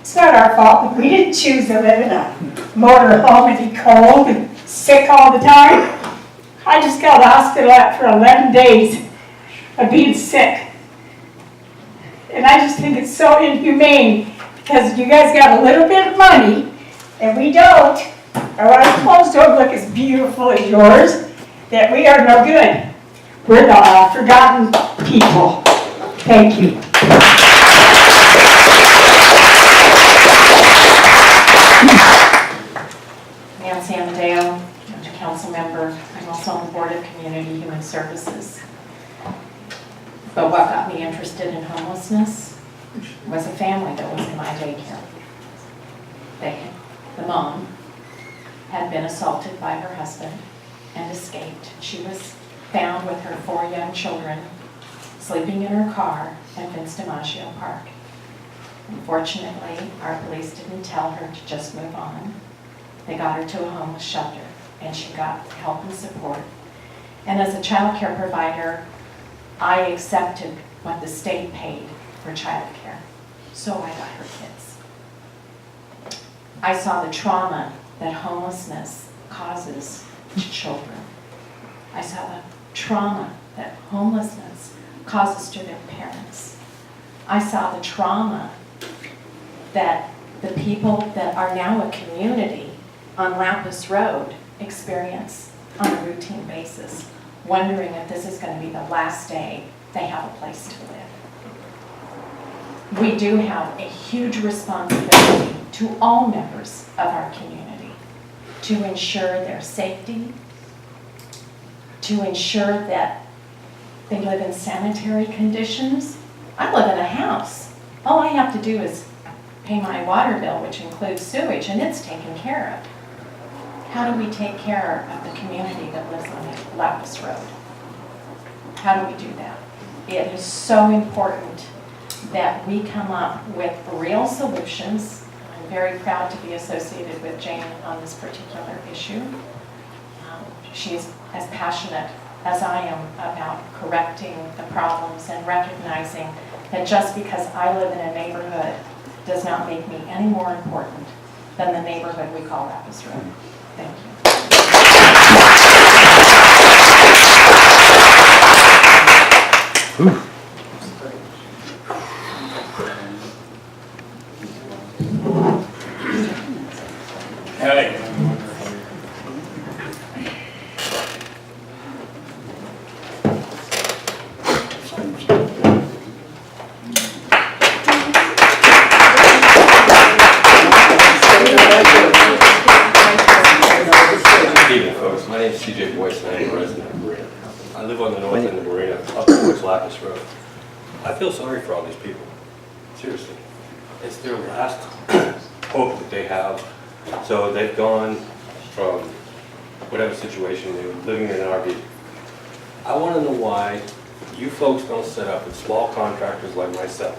It's not our fault. We didn't choose to live in a motor home and be cold and sick all the time. I just got to the hospital for 11 days of being sick. And I just think it's so inhumane because you guys got a little bit of money and we don't. Our clothes don't look as beautiful as yours, that we are no good. We're the forgotten people. Thank you. Nancy Amadeo, I'm a council member. I'm also on the Board of Community Human Services. But what got me interested in homelessness was a family that was in my daycare. The mom had been assaulted by her husband and escaped. She was found with her 4 young children sleeping in her car at Vince DiMaggio Park. Unfortunately, our police didn't tell her to just move on. They got her to a homeless shelter and she got help and support. And as a child care provider, I accepted what the state paid for child care. So I got her kids. I saw the trauma that homelessness causes to children. I saw the trauma that homelessness causes to their parents. I saw the trauma that the people that are now a community on Lapis Road experience on a routine basis, wondering if this is going to be the last day they have a place to live. We do have a huge responsibility to all members of our community to ensure their safety, to ensure that they live in sanitary conditions. I live in a house. All I have to do is pay my water bill, which includes sewage, and it's taken care of. How do we take care of the community that lives on Lapis Road? How do we do that? It is so important that we come up with real solutions. I'm very proud to be associated with Jane on this particular issue. She's as passionate as I am about correcting the problems and recognizing that just because I live in a neighborhood does not make me any more important than the neighborhood we call Lapis Road. Thank you. Hey. My name is CJ Boyce and I am a resident of Marina. I live on the north end of Marina, up towards Lapis Road. I feel sorry for all these people, seriously. It's their last hope that they have. So they've gone from whatever situation, they were living in an RV. I want to know why you folks don't set up with small contractors like myself.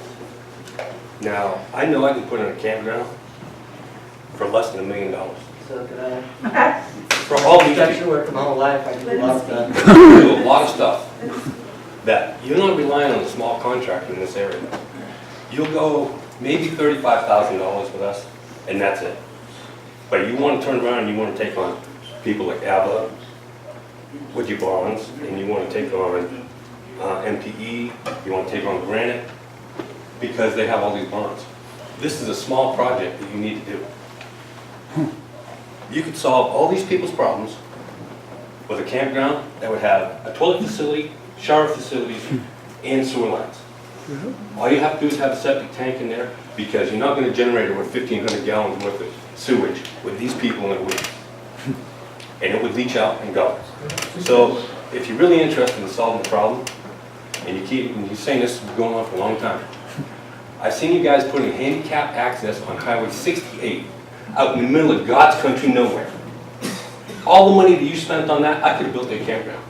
Now, I know I can put in a campground for less than $1 million. So could I? For all these Construction work my whole life, I do a lot of stuff. You do a lot of stuff that you're not relying on a small contractor in this area. You'll go maybe $35,000 with us, and that's it. But you want to turn around and you want to take on people like ABBA with your bonds, and you want to take on MPE, you want to take on Granite, because they have all these bonds. This is a small project that you need to do. You could solve all these people's problems with a campground that would have a toilet facility, shower facilities, and sewer lines. All you have to do is have a septic tank in there, because you're not going to generate over 1,500 gallons worth of sewage with these people in a week. And it would leach out and go. So if you're really interested in solving the problem, and you're saying this has been going on for a long time, I've seen you guys putting handicap access on Highway 68 out in the middle of God's country nowhere. All the money that you spent on that, I could have built a campground.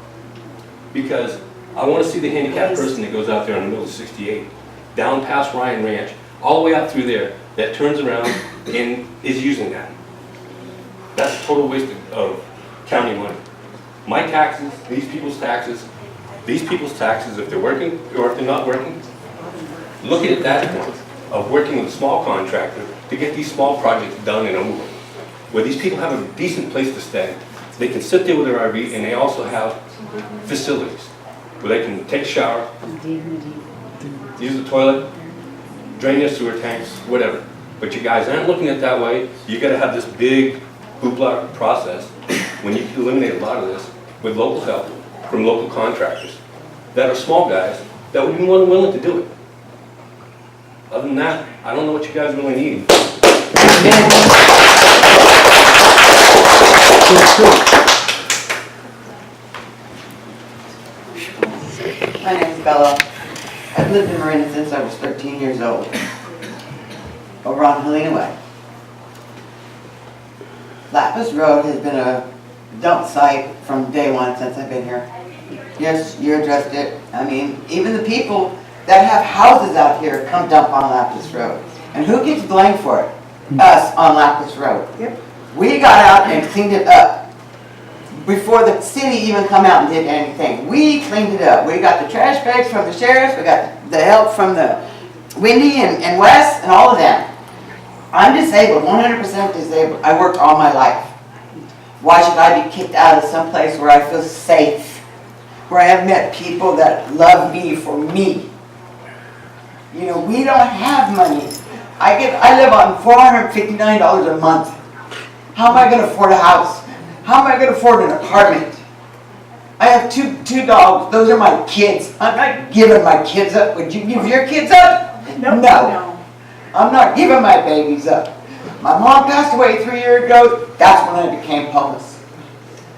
Because I want to see the handicapped person that goes out there in the middle of 68, down past Ryan Ranch, all the way out through there, that turns around and is using that. That's a total waste of county money. My taxes, these people's taxes, if they're working or if they're not working, look at it that point of working with a small contractor to get these small projects done and over with, where these people have a decent place to stay. They can sit there with their RV, and they also have facilities where they can take a shower, use the toilet, drain their sewer tanks, whatever. But you guys aren't looking at it that way. You got to have this big hoopla process when you can eliminate a lot of this with local help from local contractors that are small guys that would be more than willing to do it. Other than that, I don't know what you guys really need. My name is Bella. I've lived in Marina since I was 13 years old, over on Helena Way. Lapis Road has been a dump site from day one since I've been here. Yes, you addressed it. I mean, even the people that have houses out here come dump on Lapis Road. And who gets blamed for it? Us on Lapis Road. Yep. We got out and cleaned it up before the city even come out and did anything. We cleaned it up. We got the trash bags from the sheriffs, we got the help from the Wendy and Wes and all of them. I'm disabled, 100% disabled. I worked all my life. Why should I be kicked out of some place where I feel safe? Where I have met people that love me for me. You know, we don't have money. I live on $459 a month. How am I going to afford a house? How am I going to afford an apartment? I have two dogs. Those are my kids. I'm not giving my kids up. Would you give your kids up? No. I'm not giving my babies up. My mom passed away 3 years ago. That's when I became homeless.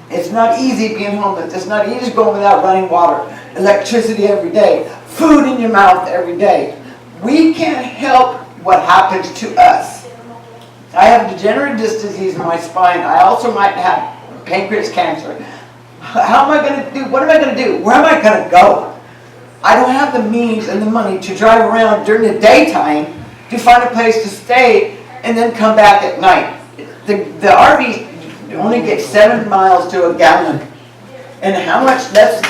It's not easy being homeless. It's not easy going without running water, electricity every day, food in your mouth every day. We can't help what happens to us. I have degenerative disc disease in my spine. I also might have pancreas cancer. How am I going to do? What am I going to do? Where am I going to go? I don't have the means and the money to drive around during the daytime to find a place to stay and then come back at night. The RV only gets 7 miles to a gallon. And how much? That's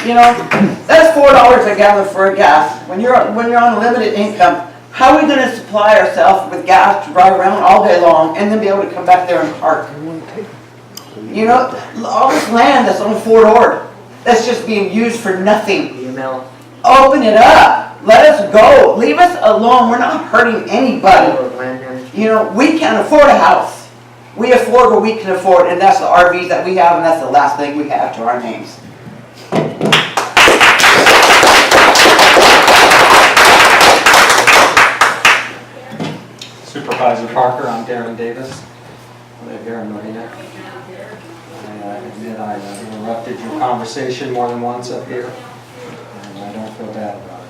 that's $4 a gallon for a gas. When you're on a limited income, how are we going to supply ourselves with gas to drive around all day long and then be able to come back there and park? You know, all this land that's on Fort Ord, that's just being used for nothing. Open it up. Let us go. Leave us alone. We're not hurting anybody. You know, we can't afford a house. We afford what we can afford, and that's the RVs that we have, and that's the last thing we have to our names. Supervisor Parker, I'm Darren Davis. I live here in Marina. I admit I interrupted your conversation more than once up here, and I don't feel bad about it.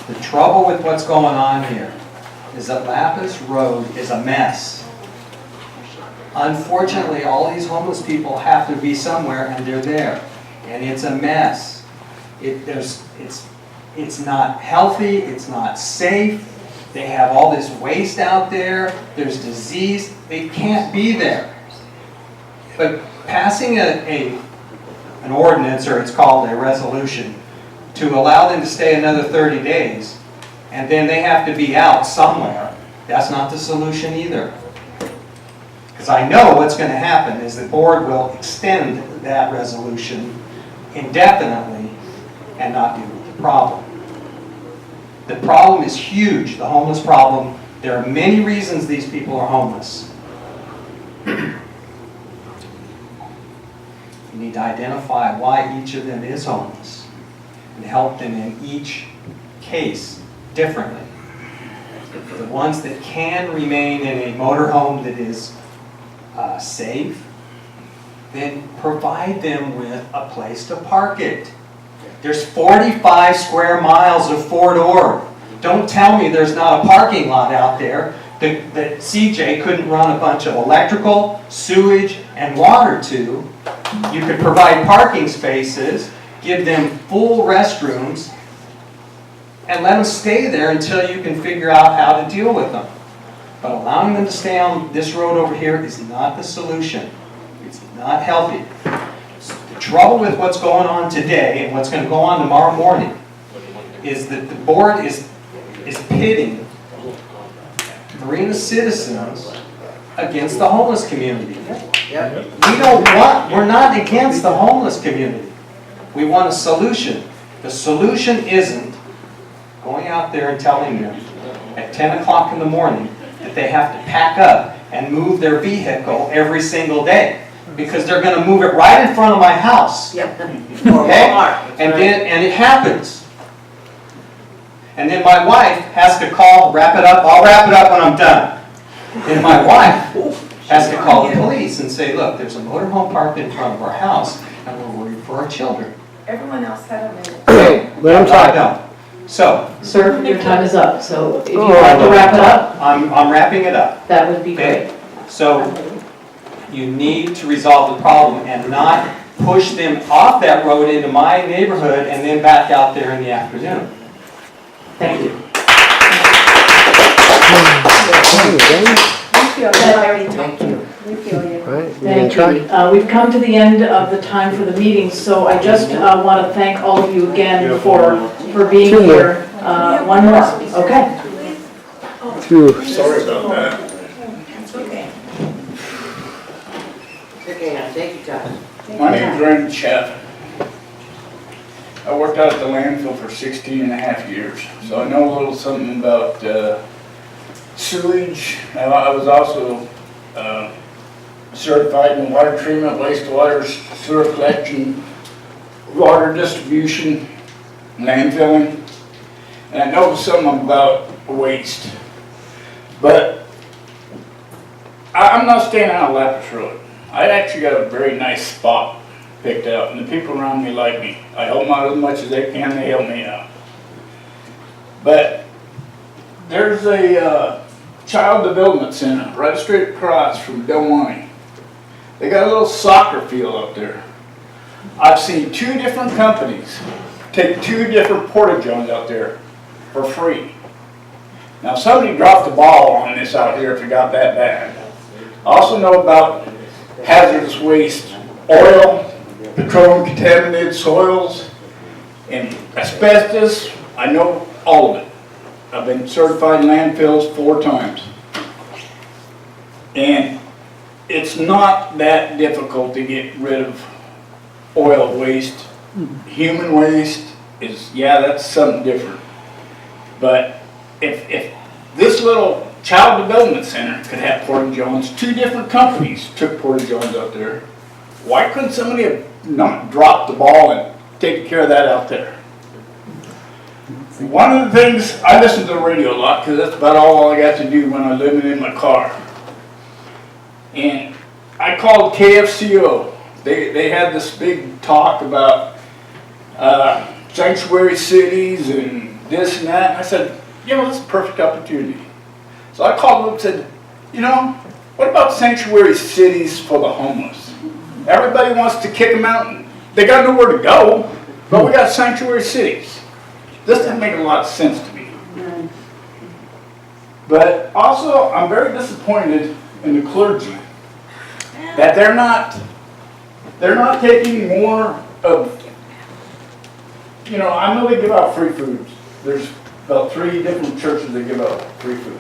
The trouble with what's going on here is that Lapis Road is a mess. Unfortunately, all these homeless people have to be somewhere, and they're there, and it's a mess. It's not healthy, it's not safe, they have all this waste out there, there's disease, they can't be there. But passing an ordinance, or it's called a resolution, to allow them to stay another 30 days, and then they have to be out somewhere, that's not the solution either. Because I know what's going to happen is the board will extend that resolution indefinitely and not deal with the problem. The problem is huge, the homeless problem. There are many reasons these people are homeless. You need to identify why each of them is homeless and help them in each case differently. The ones that can remain in a motorhome that is safe, then provide them with a place to park it. There's 45 square miles of Fort Ord. Don't tell me there's not a parking lot out there that CJ couldn't run a bunch of electrical, sewage, and water to. You could provide parking spaces, give them full restrooms, and let them stay there until you can figure out how to deal with them. But allowing them to stay on this road over here is not the solution. It's not healthy. The trouble with what's going on today and what's going to go on tomorrow morning is that the board is pitting Marina citizens against the homeless community. We're not against the homeless community. We want a solution. The solution isn't going out there and telling them at 10 o'clock in the morning that they have to pack up and move their vehicle every single day, because they're going to move it right in front of my house. Okay? And it happens. And then my wife has to call, wrap it up, I'll wrap it up when I'm done. And my wife has to call the police and say, look, there's a motorhome parked in front of our house, and we're worried for our children. Everyone else had a minute. Okay, let him talk. So, sir, your time is up, so if you'd like to wrap it up, I'm wrapping it up. that would be great. Okay? So, you need to resolve the problem and not push them off that road into my neighborhood and then back out there in the afternoon. Thank you. Thank you. We feel you. Thank you. We've come to the end of the time for the meeting, so I just want to thank all of you again for being here. One more, okay. Sorry about that. It's okay. Okay, now take your time. My name's Randy Chapp. I worked out at the landfill for 16 and a half years, so I know a little something about sewage. I was also certified in water treatment, wastewater, sewer collection, water distribution, landfilling, and I know something about waste. But I'm not staying on Lapis Road. I actually got a very nice spot picked out, and the people around me like me. I help them out as much as they can, they help me out. But there's a child development center right straight across from Del Monte. They got a little soccer field up there. I've seen 2 different companies take 2 different porta-johns out there for free. Now somebody dropped the ball on this out here if it got that bad. I also know about hazardous waste, oil, petroleum contaminated soils, and asbestos. I know all of it. I've been certified in landfills 4 times. And it's not that difficult to get rid of oil waste. Human waste is, yeah, that's something different. But if this little child development center could have porta-johns, 2 different companies took porta-johns out there, why couldn't somebody have not dropped the ball and taken care of that out there? One of the things, I listen to the radio a lot because that's about all I got to do when I'm living in my car. And I called KFCO. They had this big talk about sanctuary cities and this and that. And I said, you know, this is a perfect opportunity. So I called them and said, you know, what about sanctuary cities for the homeless? Everybody wants to kick them out and they got nowhere to go, but we got sanctuary cities. This doesn't make a lot of sense to me. But also, I'm very disappointed in the clergy that they're not taking more of, you know, I know they give out free food. There's about 3 different churches that give out free food.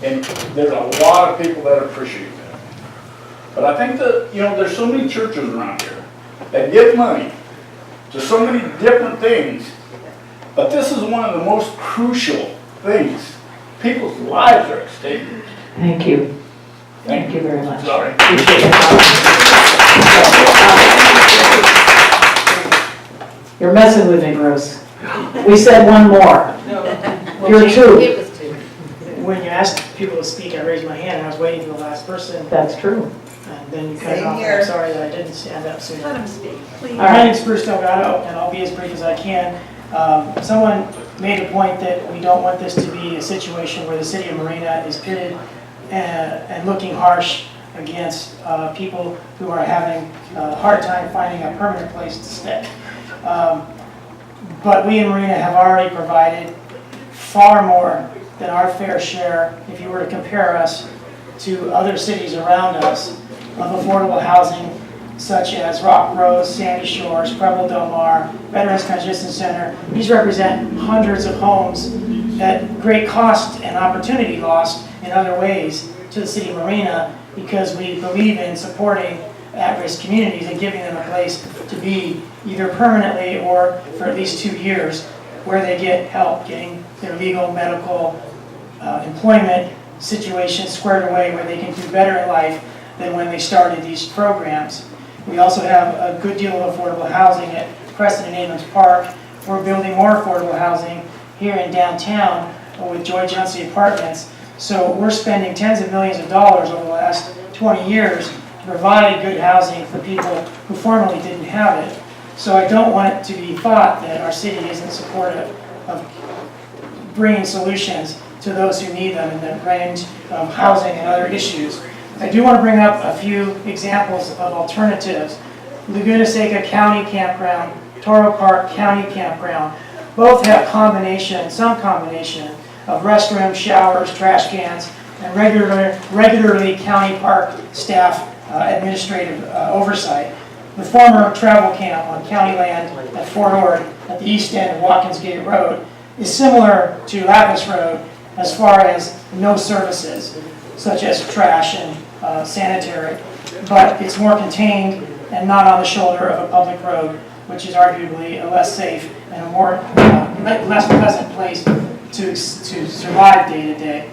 And there's a lot of people that appreciate that. But I think that, you know, there's so many churches around here that give money to so many different things, but this is one of the most crucial things. People's lives are at stake. Thank you. Thank you very much. Sorry. Appreciate your comment. You're messing with me, Bruce. We said one more. You're 2. It was 2. When you asked people to speak, I raised my hand and I was waiting for the last person. That's true. And then you cut it Same off. here. I'm sorry that I didn't stand up sooner. Let him speak, please. My name's Bruce Delgado, and I'll be as brief as I can. Someone made a point that we don't want this to be a situation where the city of Marina is pitted and looking harsh against people who are having a hard time finding a permanent place to stay. But we in Marina have already provided far more than our fair share, if you were to compare us to other cities around us, of affordable housing such as Rock Rose, Sandy Shores, Pueblo Del Mar, Veterans Convention Center. These represent hundreds of homes at great cost and opportunity lost in other ways to the city of Marina, because we believe in supporting at-risk communities and giving them a place to be either permanently or for at least 2 years, where they get help getting their legal, medical, employment situation squared away, where they can do better in life than when they started these programs. We also have a good deal of affordable housing at Preston and Amons Park. We're building more affordable housing here in downtown with Joy Johnson Apartments. So we're spending tens of millions of dollars over the last 20 years to provide good housing for people who formerly didn't have it. So I don't want it to be thought that our city isn't supportive of bringing solutions to those who need them in the range of housing and other issues. I do want to bring up a few examples of alternatives. Laguna Seca County Campground, Toro Park County Campground, both have some combination of restrooms, showers, trash cans, and regularly county park staff administrative oversight. The former travel camp on county land at Fort Ord at the east end of Watkins Gate Road is similar to Lapis Road as far as no services, such as trash and sanitary, but it's more contained and not on the shoulder of a public road, which is arguably a less safe and a more less pleasant place to survive day to day.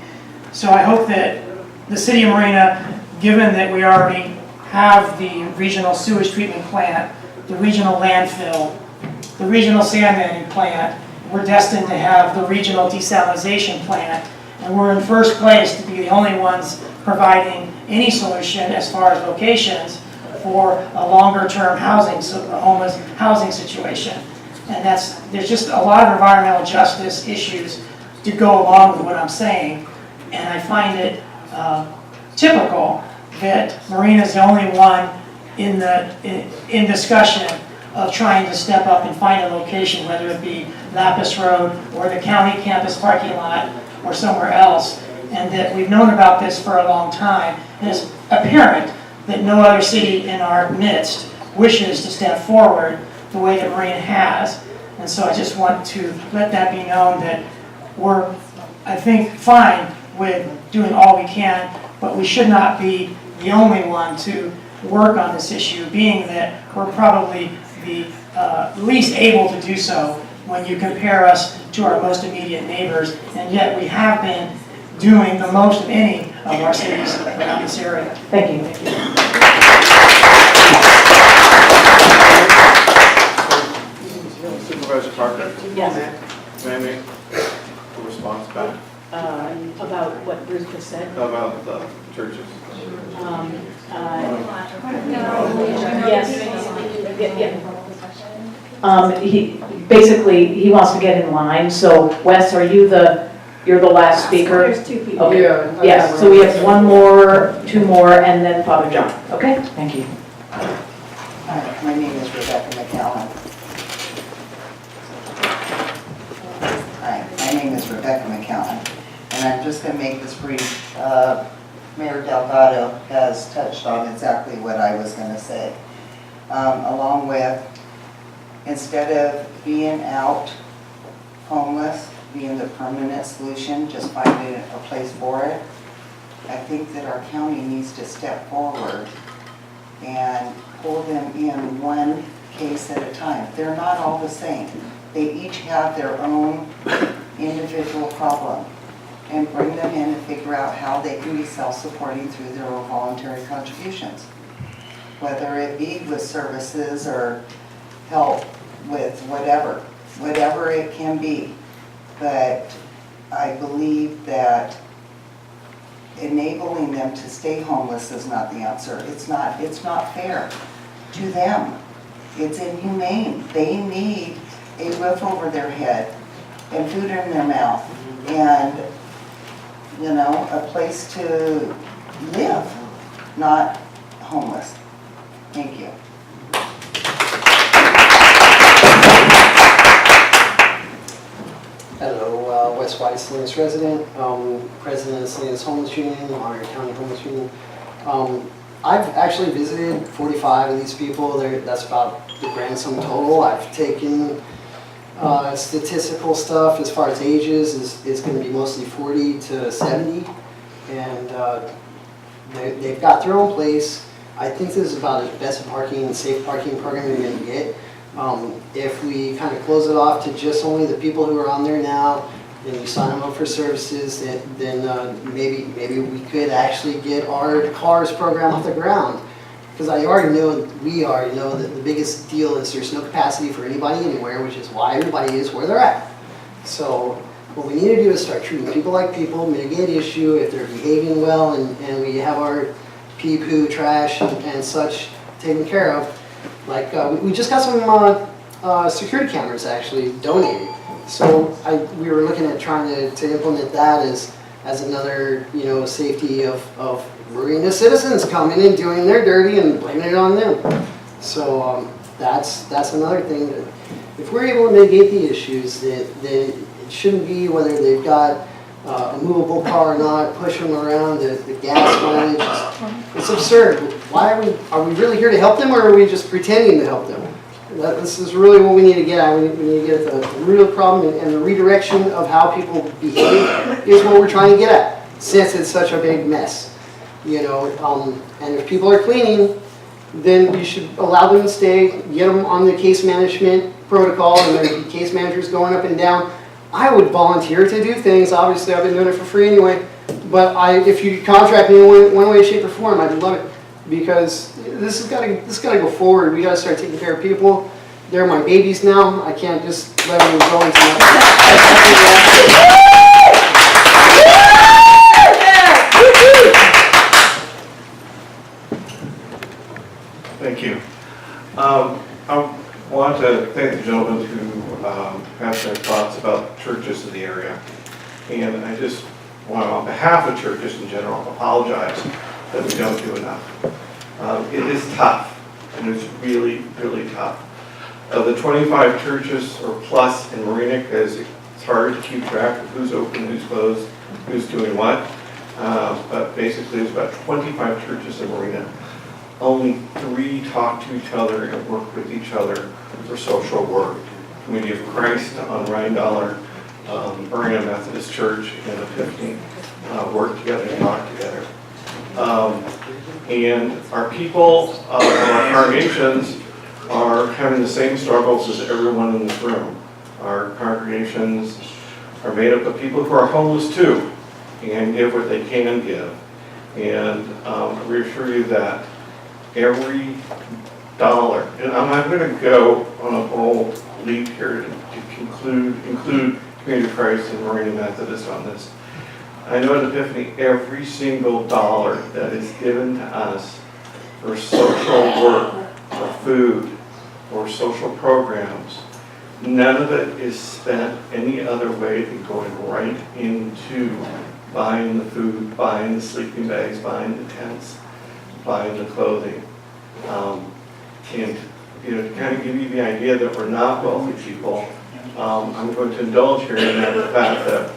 So I hope that the city of Marina, given that we already have the regional sewage treatment plant, the regional landfill, the regional sandbagging plant, we're destined to have the regional desalination plant, and we're in first place to be the only ones providing any solution as far as locations for a longer-term housing, a homeless housing situation. And there's just a lot of environmental justice issues to go along with what I'm saying, and I find it typical that Marina is the only one in discussion of trying to step up and find a location, whether it be Lapis Road or the county campus parking lot or somewhere else, and that we've known about this for a long time. And it's apparent that no other city in our midst wishes to step forward the way that Marina has. And so I just want to let that be known that we're, I think, fine with doing all we can, but we should not be the only one to work on this issue, being that we're probably the least able to do so when you compare us to our most immediate neighbors, and yet we have been doing the most of any of our cities around this area. Thank you. Supervisor Parker? Yes. May I make a response back About what Bruce just said? about the churches? Yes. He wants to get in line, so Wes, you're the last speaker? There's two people. Okay. Yes, so we have one more, two more, and then Father John, okay? Thank you. Hi, my name is Rebecca McAllen. Hi, my name is Rebecca McAllen, and I'm just going to make this brief. Mayor Delgado has touched on exactly what I was going to say. Along with, instead of being out homeless, being the permanent solution, just finding a place for it, I think that our county needs to step forward and pull them in one case at a time. They're not all the same. They each have their own individual problem, and bring them in and figure out how they can be self-supporting through their own voluntary contributions. Whether it be with services or help with whatever it can be. But I believe that enabling them to stay homeless is not the answer. It's not fair to them. It's inhumane. They need a roof over their head and food in their mouth and, you know, a place to live, not homeless. Thank you. Hello, Wes White, Salinas resident, president of Salinas Homeless Union, our county homeless union. I've actually visited 45 of these people. That's about the grand sum total. I've taken statistical stuff as far as ages is going to be mostly 40 to 70, and they've got their own place. I think this is about as best parking and safe parking program you're going to get. If we kind of close it off to just only the people who are on there now, and you sign them up for services, then maybe we could actually get our cars program off the ground. Because we already know that the biggest deal is there's no capacity for anybody anywhere, which is why everybody is where they're at. So what we need to do is start treating people like people, mitigate issue if they're behaving well, and we have our pee, poo, trash, and such taken care of. Like, we just got some security cameras actually donated. So we were looking at trying to implement that as another, safety of Marina citizens coming and doing their dirty and blaming it on them. So that's another thing. That if we're able to mitigate the issues, then it shouldn't be whether they've got a movable car or not, push them around, the gas mileage. It's absurd. Why are we really here to help them, or are we just pretending to help them? This is really what we need to get at. We need to get at the real problem, and the redirection of how people behave is what we're trying to get at, since it's such a big mess. You know, and if people are cleaning, then you should allow them to stay, get them on the case management protocol, and there'd be case managers going up and down. I would volunteer to do things. Obviously, I've been doing it for free anyway. But if you contract me in one way, shape, or form, I'd love it, because this has got to go forward. We got to start taking care of people. They're my babies now. I can't just let them go into that. Thank you. I want to thank the gentleman who had their thoughts about churches in the area. And I just want to, on behalf of churches in general, apologize that we don't do enough. It is tough, and it's really, really tough. Of the 25 churches or plus in Marina, because it's hard to keep track of who's open, who's closed, who's doing what. But basically, there's about 25 churches in Marina. Only 3 talk to each other and work with each other for social work. Community of Christ on Rheindaler, Marina Methodist Church, and Epiphany work together and talk together. And our people, our congregations are having the same struggles as everyone in this room. Our congregations are made up of people who are homeless too, and give what they can give. And reassure you that every dollar, and I'm going to go on a whole leap here to include Community of Christ and Marina Methodist on this. I know at Epiphany, every single dollar that is given to us for social work, for food, or social programs, none of it is spent any other way than going right into buying the food, buying the sleeping bags, buying the tents, buying the clothing. And to kind of give you the idea that we're not wealthy people, I'm going to indulge here in the fact that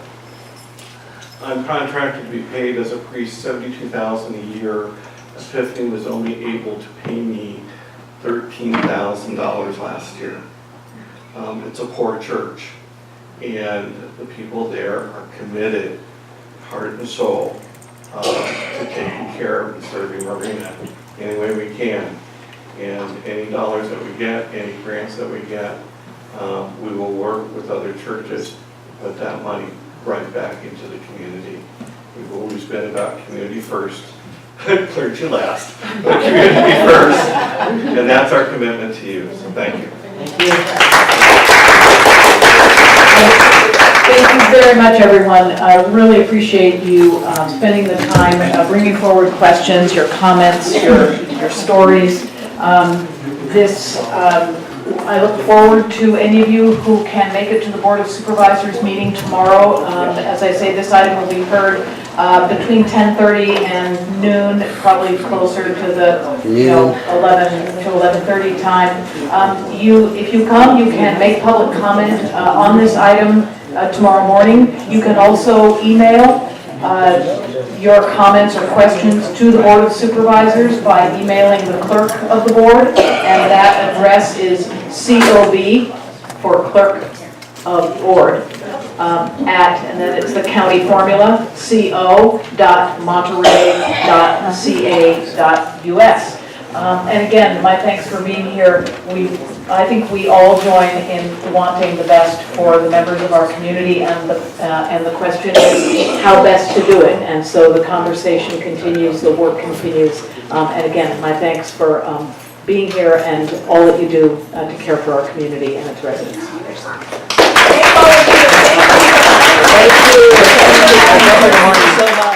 I'm contracted to be paid as a priest $72,000 a year. Epiphany was only able to pay me $13,000 last year. It's a poor church, and the people there are committed, heart and soul, to taking care of and serving Marina any way we can. And any dollars that we get, any grants that we get, we will work with other churches to put that money right back into the community. We've always been about community first, clergy last, but community first. And that's our commitment to you, so thank you. Thank you. Thank you very much, everyone. I really appreciate you spending the time bringing forward questions, your comments, your stories. I look forward to any of you who can make it to the Board of Supervisors meeting tomorrow. As I say, this item will be heard between 10:30 and noon, probably closer to the 11 to 11:30 time. If you come, you can make public comment on this item tomorrow morning. You can also email your comments or questions to the Board of Supervisors by emailing the clerk of the board, and that address is COB for clerk of board and then it's the county formula, co.monterey.ca.us. And again, my thanks for being here. I think we all join in wanting the best for the members of our community, and the question is how best to do it. And so the conversation continues, the work continues. And again, my thanks for being here and all that you do to care for our community and its residents. Thank you so much.